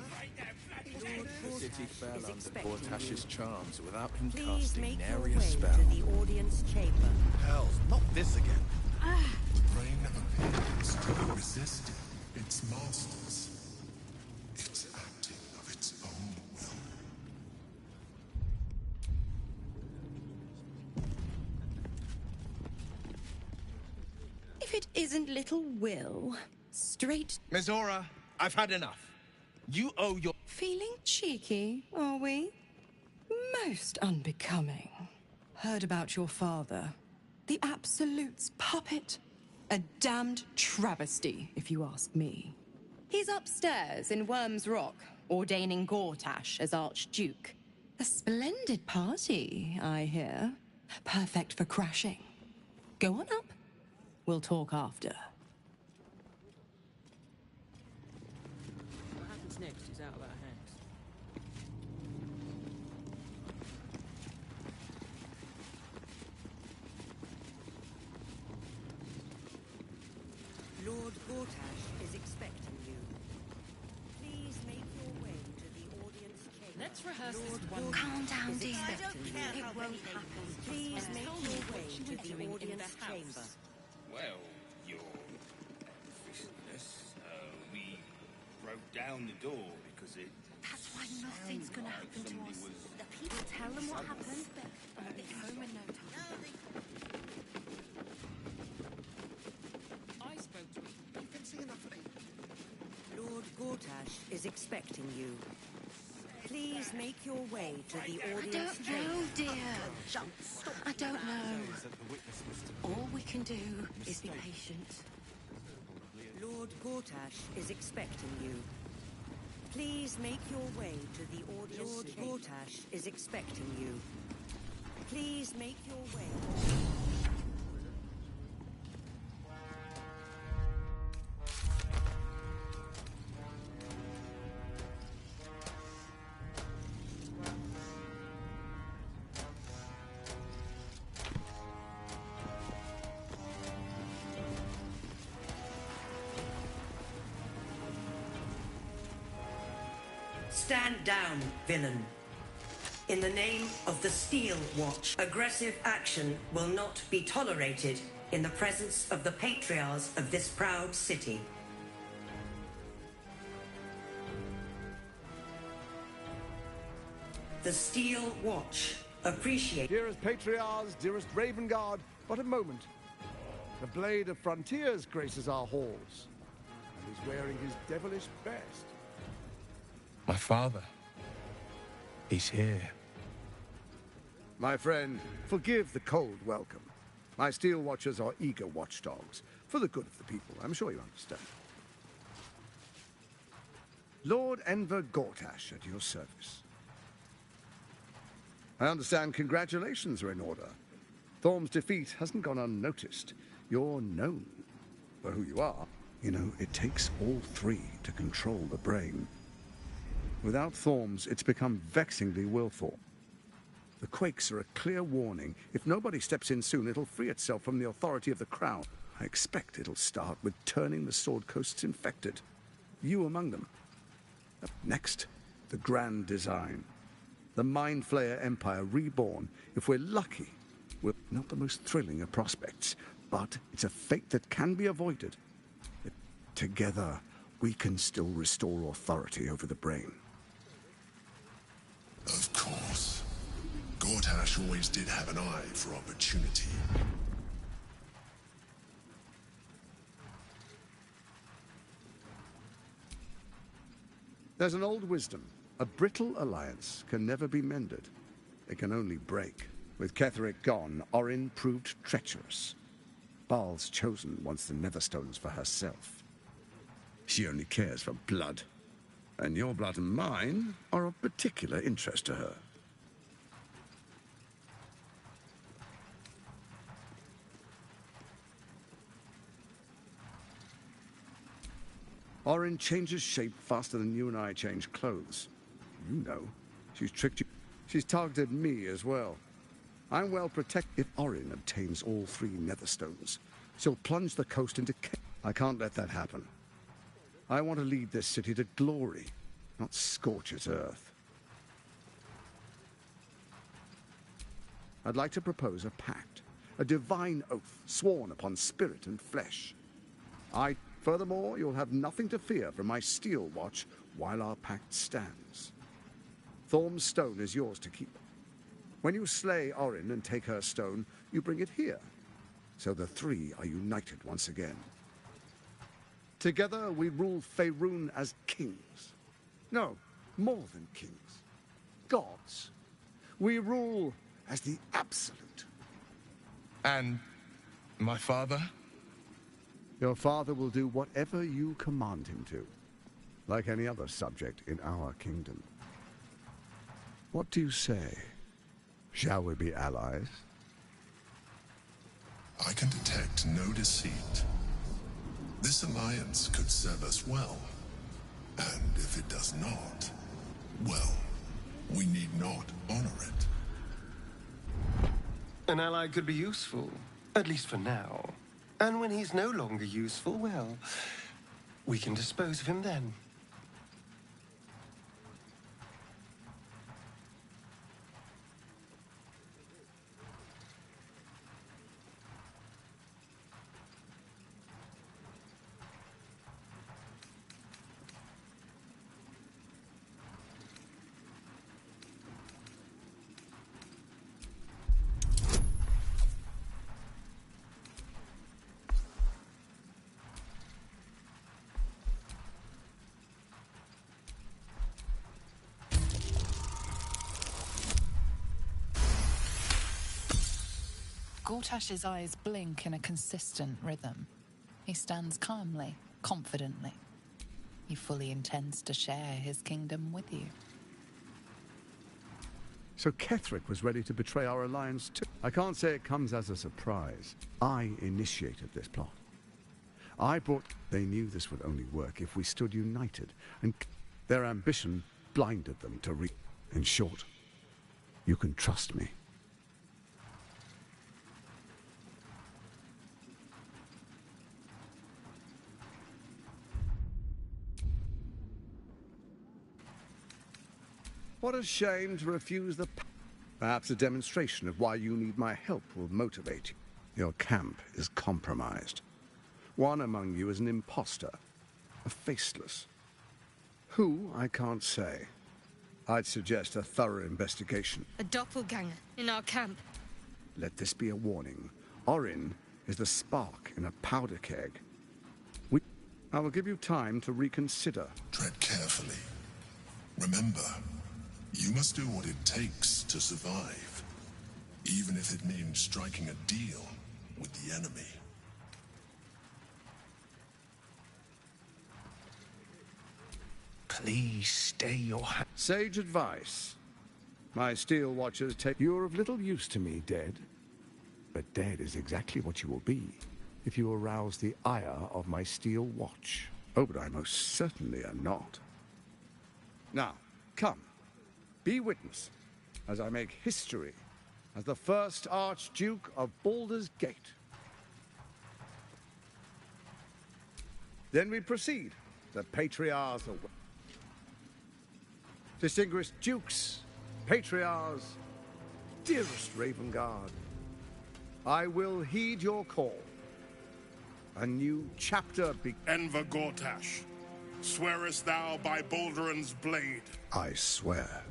The city fell under Gortash's charms without him Please casting make your nary a way spell. to the audience chamber. Hells, not this again. The brain appears to resist its masters. It's acting of its own will. If it isn't little Will, straight... Miss Bora, I've had enough. You owe your... Feeling cheeky, are we? Most unbecoming. Heard about your father. The Absolute's puppet. A damned travesty, if you ask me. He's upstairs in Worm's Rock, ordaining Gortash as Archduke. A splendid party, I hear. Perfect for crashing. Go on up. We'll talk after. What happens next is out of our hands. Lord Gortash is expecting you. Please make your way to the audience chamber. Let's rehearse Lord this one. Gortash Calm down, is dear. expecting you. It won't happen. Please make Tell me your what way you to were the doing in audience the house. chamber. Well, your officiousness, we broke down the door because it... That's why nothing's gonna happen to us. The people tell them what happened, but I'll be home in no time. I spoke to him. You can see enough of it. Lord Gortash is expecting you. Please make your way to the I audience don't chamber. know, dear. I don't know. All we can do is be patient. Lord Gortash is expecting you. Please make your way to the audience Lord chamber. Gortash is expecting you. Please make your way. Stand down, villain. In the name of the Steel Watch, aggressive action will not be tolerated in the presence of the patriarchs of this proud city. The Steel Watch appreciate... Dearest Patriarchs, dearest Raven Guard, but a moment. The Blade of Frontiers graces our halls, and is wearing his devilish best. My father. He's here. My friend, forgive the cold welcome. My Steel Watchers are eager watchdogs, for the good of the people, I'm sure you understand. Lord Enver Gortash at your service. I understand congratulations are in order. Thorm's defeat hasn't gone unnoticed. You're known for who you are. You know, it takes all three to control the brain. Without Thorms, it's become vexingly willful. The quakes are a clear warning. If nobody steps in soon, it'll free itself from the authority of the crown. I expect it'll start with turning the Sword Coasts infected. You among them. Up next, the grand design. The Mind Flayer Empire reborn. If we're lucky, we're not the most thrilling of prospects, but it's a fate that can be avoided. Together, we can still restore authority over the brain. Of course. Gortash always did have an eye for opportunity. There's an old wisdom. A brittle alliance can never be mended. It can only break. With Ketheric gone, Orin proved treacherous. Baal's chosen wants the Netherstones for herself. She only cares for blood. And your blood and mine are of particular interest to her. Orin changes shape faster than you and I change clothes. You know. She's tricked you. She's targeted me as well. I'm well protected. If Orin obtains all 3 netherstones, she'll plunge the coast into chaos. I can't let that happen. I want to lead this city to glory, not scorch its earth. I'd like to propose a pact, a divine oath sworn upon spirit and flesh. Furthermore, you'll have nothing to fear from my steel watch while our pact stands. Thorm's stone is yours to keep. When you slay Orin and take her stone, you bring it here, so the 3 are united once again. Together we rule Faerun as kings. No, more than kings. Gods. We rule as the absolute. And my father? Your father will do whatever you command him to, like any other subject in our kingdom. What do you say? Shall we be allies? I can detect no deceit. This alliance could serve us well. And if it does not, well, we need not honor it. An ally could be useful, at least for now. And when he's no longer useful, well, we can dispose of him then. Gortash's eyes blink in a consistent rhythm. He stands calmly, confidently. He fully intends to share his kingdom with you. So Ketheric was ready to betray our alliance too. I can't say it comes as a surprise. I initiated this plot. They knew this would only work if we stood united, and their ambition blinded them to In short, you can trust me. What a shame to refuse the... Perhaps a demonstration of why you need my help will motivate you. Your camp is compromised. One among you is an imposter, a faceless. Who, I can't say. I'd suggest a thorough investigation. A doppelganger in our camp. Let this be a warning. Orin is the spark in a powder keg. I will give you time to reconsider. Tread carefully. Remember, you must do what it takes to survive, even if it means striking a deal with the enemy. Please stay your hand. Sage advice. My steel watchers take... You're of little use to me, dead. But dead is exactly what you will be if you arouse the ire of my steel watch. Oh, but I most certainly am not. Now, come. Be witness as I make history as the first Archduke of Baldur's Gate. Then we proceed. The patriarchs of... Distinguished dukes, patriarchs, dearest Ravengard, I will heed your call. A new chapter Enver Gortash, swearest thou by Balduran's blade? I swear.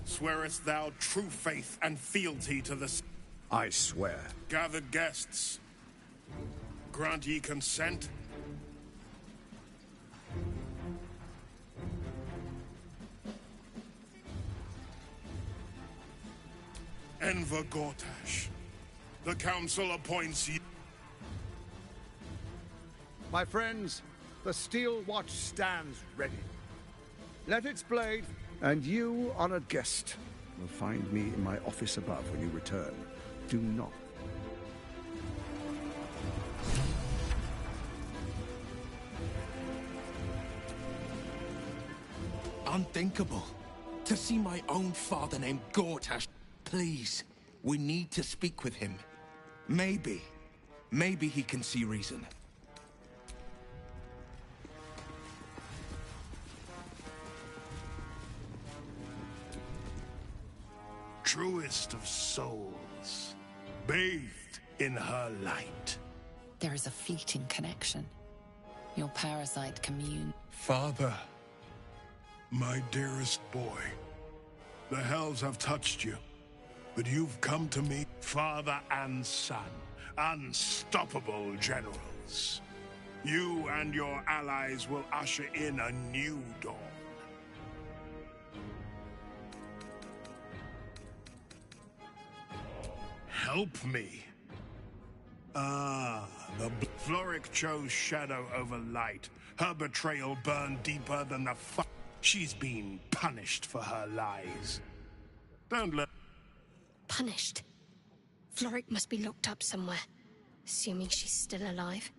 Swearest thou true faith and fealty to the... I swear. Gathered guests, grant ye consent? Enver Gortash, the council appoints you. My friends, the steel watch stands ready. Let its blade, and you, honored guest, will find me in my office above when you return. Do not. unthinkable. To see my own father named Gortash. Please, we need to speak with him. Maybe he can see reason. Truest of souls, bathed in her light. There is a fleeting connection. Your parasite commune. Father, my dearest boy, the hells have touched you, but you've come to me, father and son, unstoppable generals. You and your allies will usher in a new dawn. Help me. The Floric chose shadow over light. Her betrayal burned deeper than the She's been punished for her lies. Don't let... Punished? Floric must be locked up somewhere, assuming she's still alive.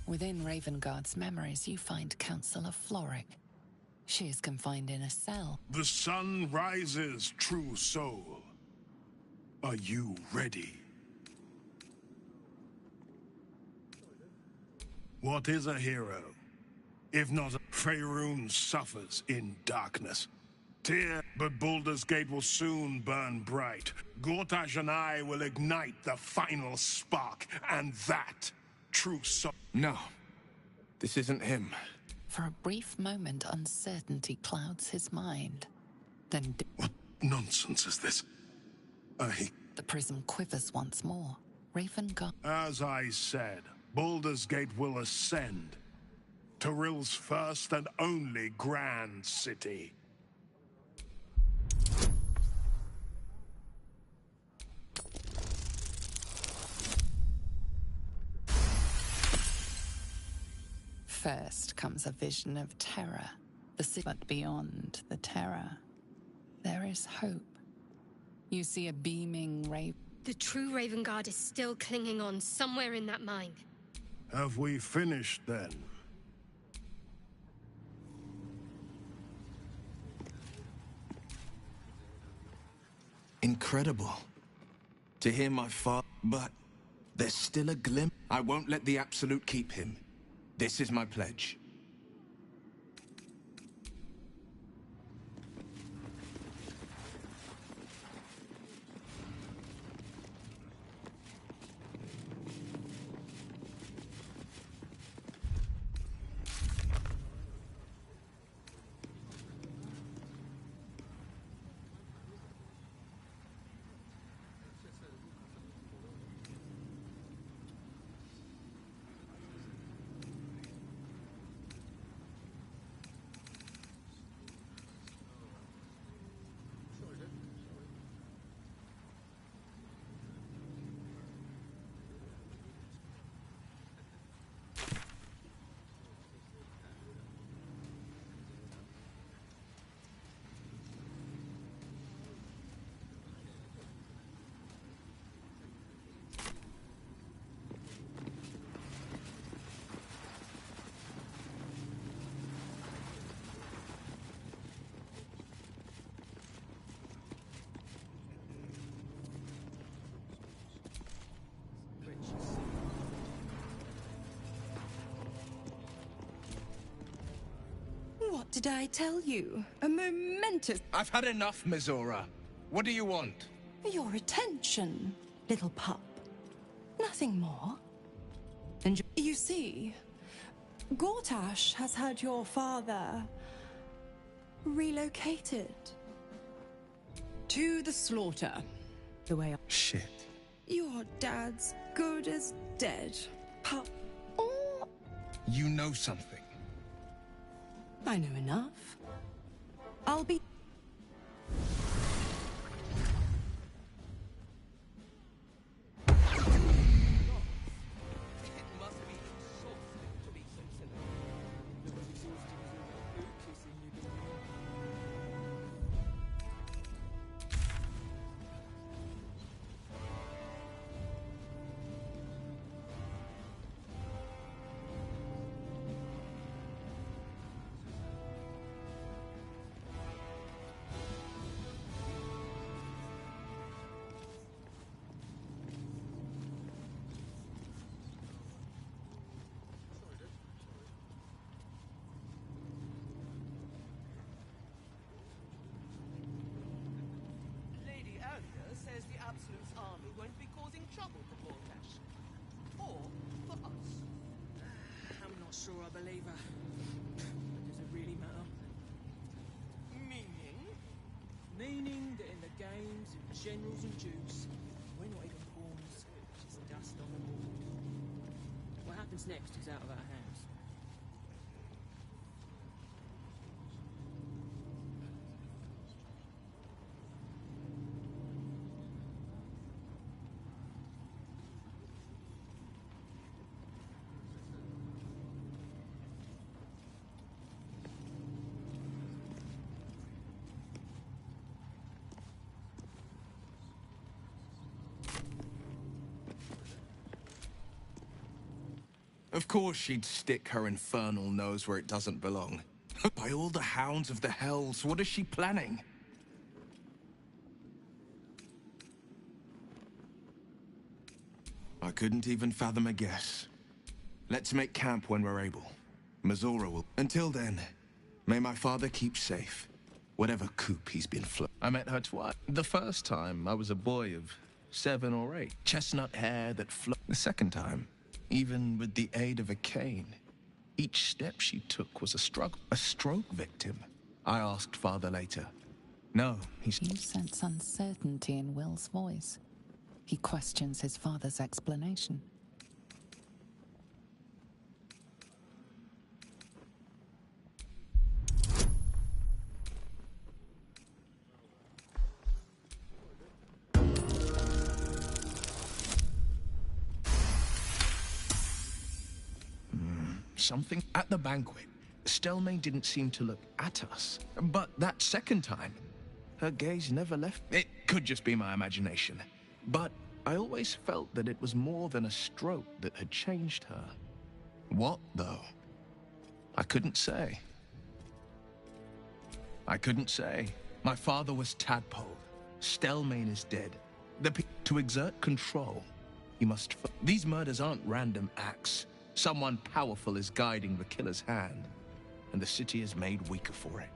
Within Ravengard's memories, you find Councillor Floric. She is confined in a cell. The sun rises, true soul. Are you ready? What is a hero? If not, Faerun suffers in darkness. But Baldur's Gate will soon burn bright. Gortash and I will ignite the final spark, and that, true soul... No, this isn't him. For a brief moment, uncertainty clouds his mind. Then... What nonsense is this? The prism quivers once more. Ravengard... As I said, Baldur's Gate will ascend. Torill's first and only grand city. First comes a vision of terror, but beyond the terror, there is hope. You see a beaming The true Ravengard is still clinging on somewhere in that mine. Have we finished then? Incredible. To hear my father, but there's still a glimmer. I won't let the Absolute keep him. This is my pledge. What did I tell you? A momentous... I've had enough, Mizora. What do you want? Your attention, little pup. Nothing more. And you see, Gortash has had your father relocated to the slaughter. The way... Shit. Your dad's good as dead, pup. Oh. You know something. I know enough. I'll be... generals and dukes. We're not even pawns, just dust on the wall. What happens next is out of our hands. Of course she'd stick her infernal nose where it doesn't belong. By all the hounds of the hells, what is she planning? I couldn't even fathom a guess. Let's make camp when we're able. Mazora will... Until then, may my father keep safe. Whatever coop he's been I met her twice. The first time, I was a boy of 7 or 8. Chestnut hair that The second time, even with the aid of a cane, each step she took was a struggle. A stroke victim. I asked father later. No, he's... You sense uncertainty in Will's voice. He questions his father's explanation. Something at the banquet. Stelmane didn't seem to look at us. But that second time, her gaze never left. It could just be my imagination. But I always felt that it was more than a stroke that had changed her. What, though? I couldn't say. I couldn't say. My father was Tadpole. Stelmane is dead. To exert control, he must... These murders aren't random acts. Someone powerful is guiding the killer's hand, and the city is made weaker for it.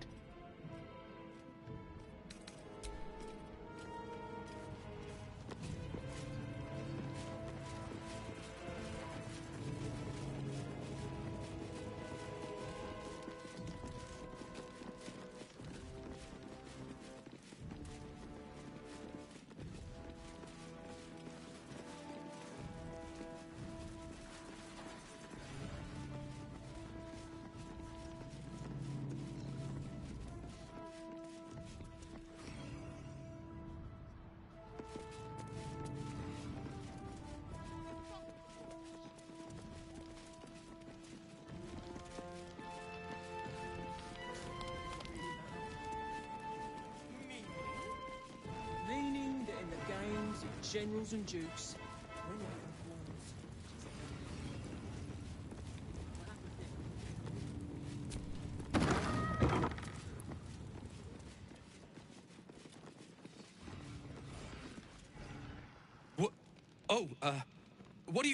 Meaning that in the games of generals and dukes, we're not even pawns. What? Oh, what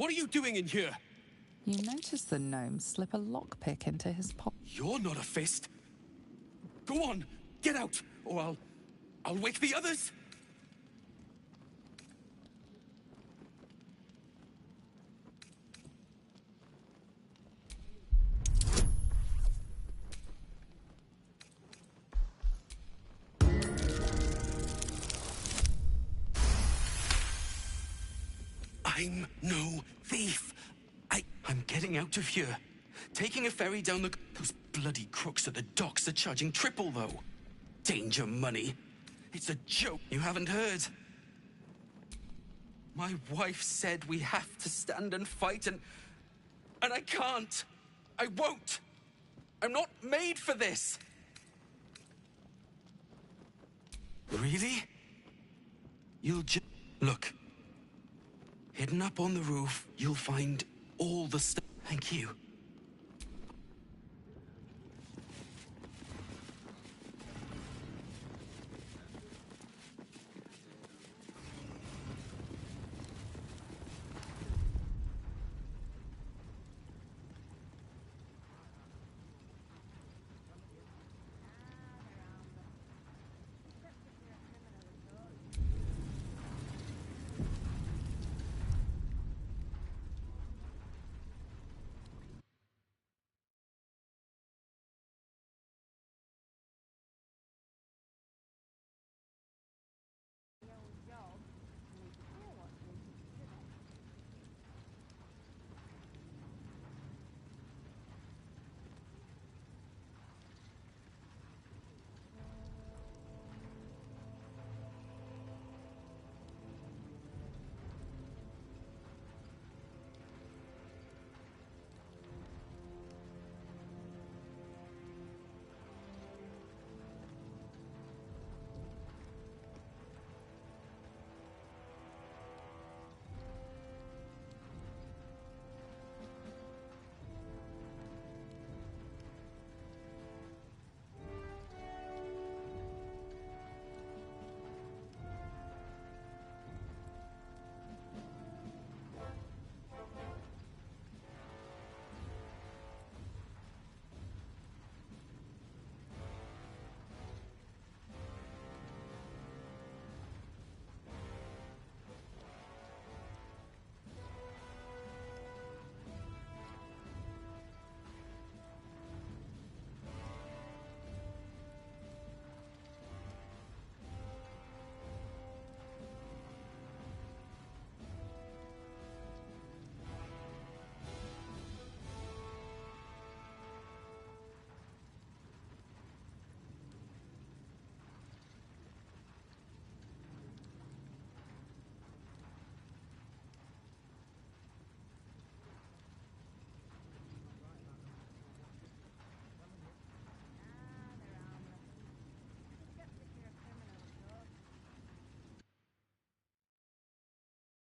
are you doing in here? You notice the gnome slip a lockpick into his pocket. You're not a fist. Go on, get out, or I'll wake the others. I'm no thief. I'm getting out of here. Taking a ferry down the... Those bloody crooks at the docks are charging triple, though. Danger money. It's a joke. You haven't heard. My wife said we have to stand and fight, and I can't. I won't. I'm not made for this. Really? You'll just... Look. Hidden up on the roof, you'll find all the stuff. Thank you.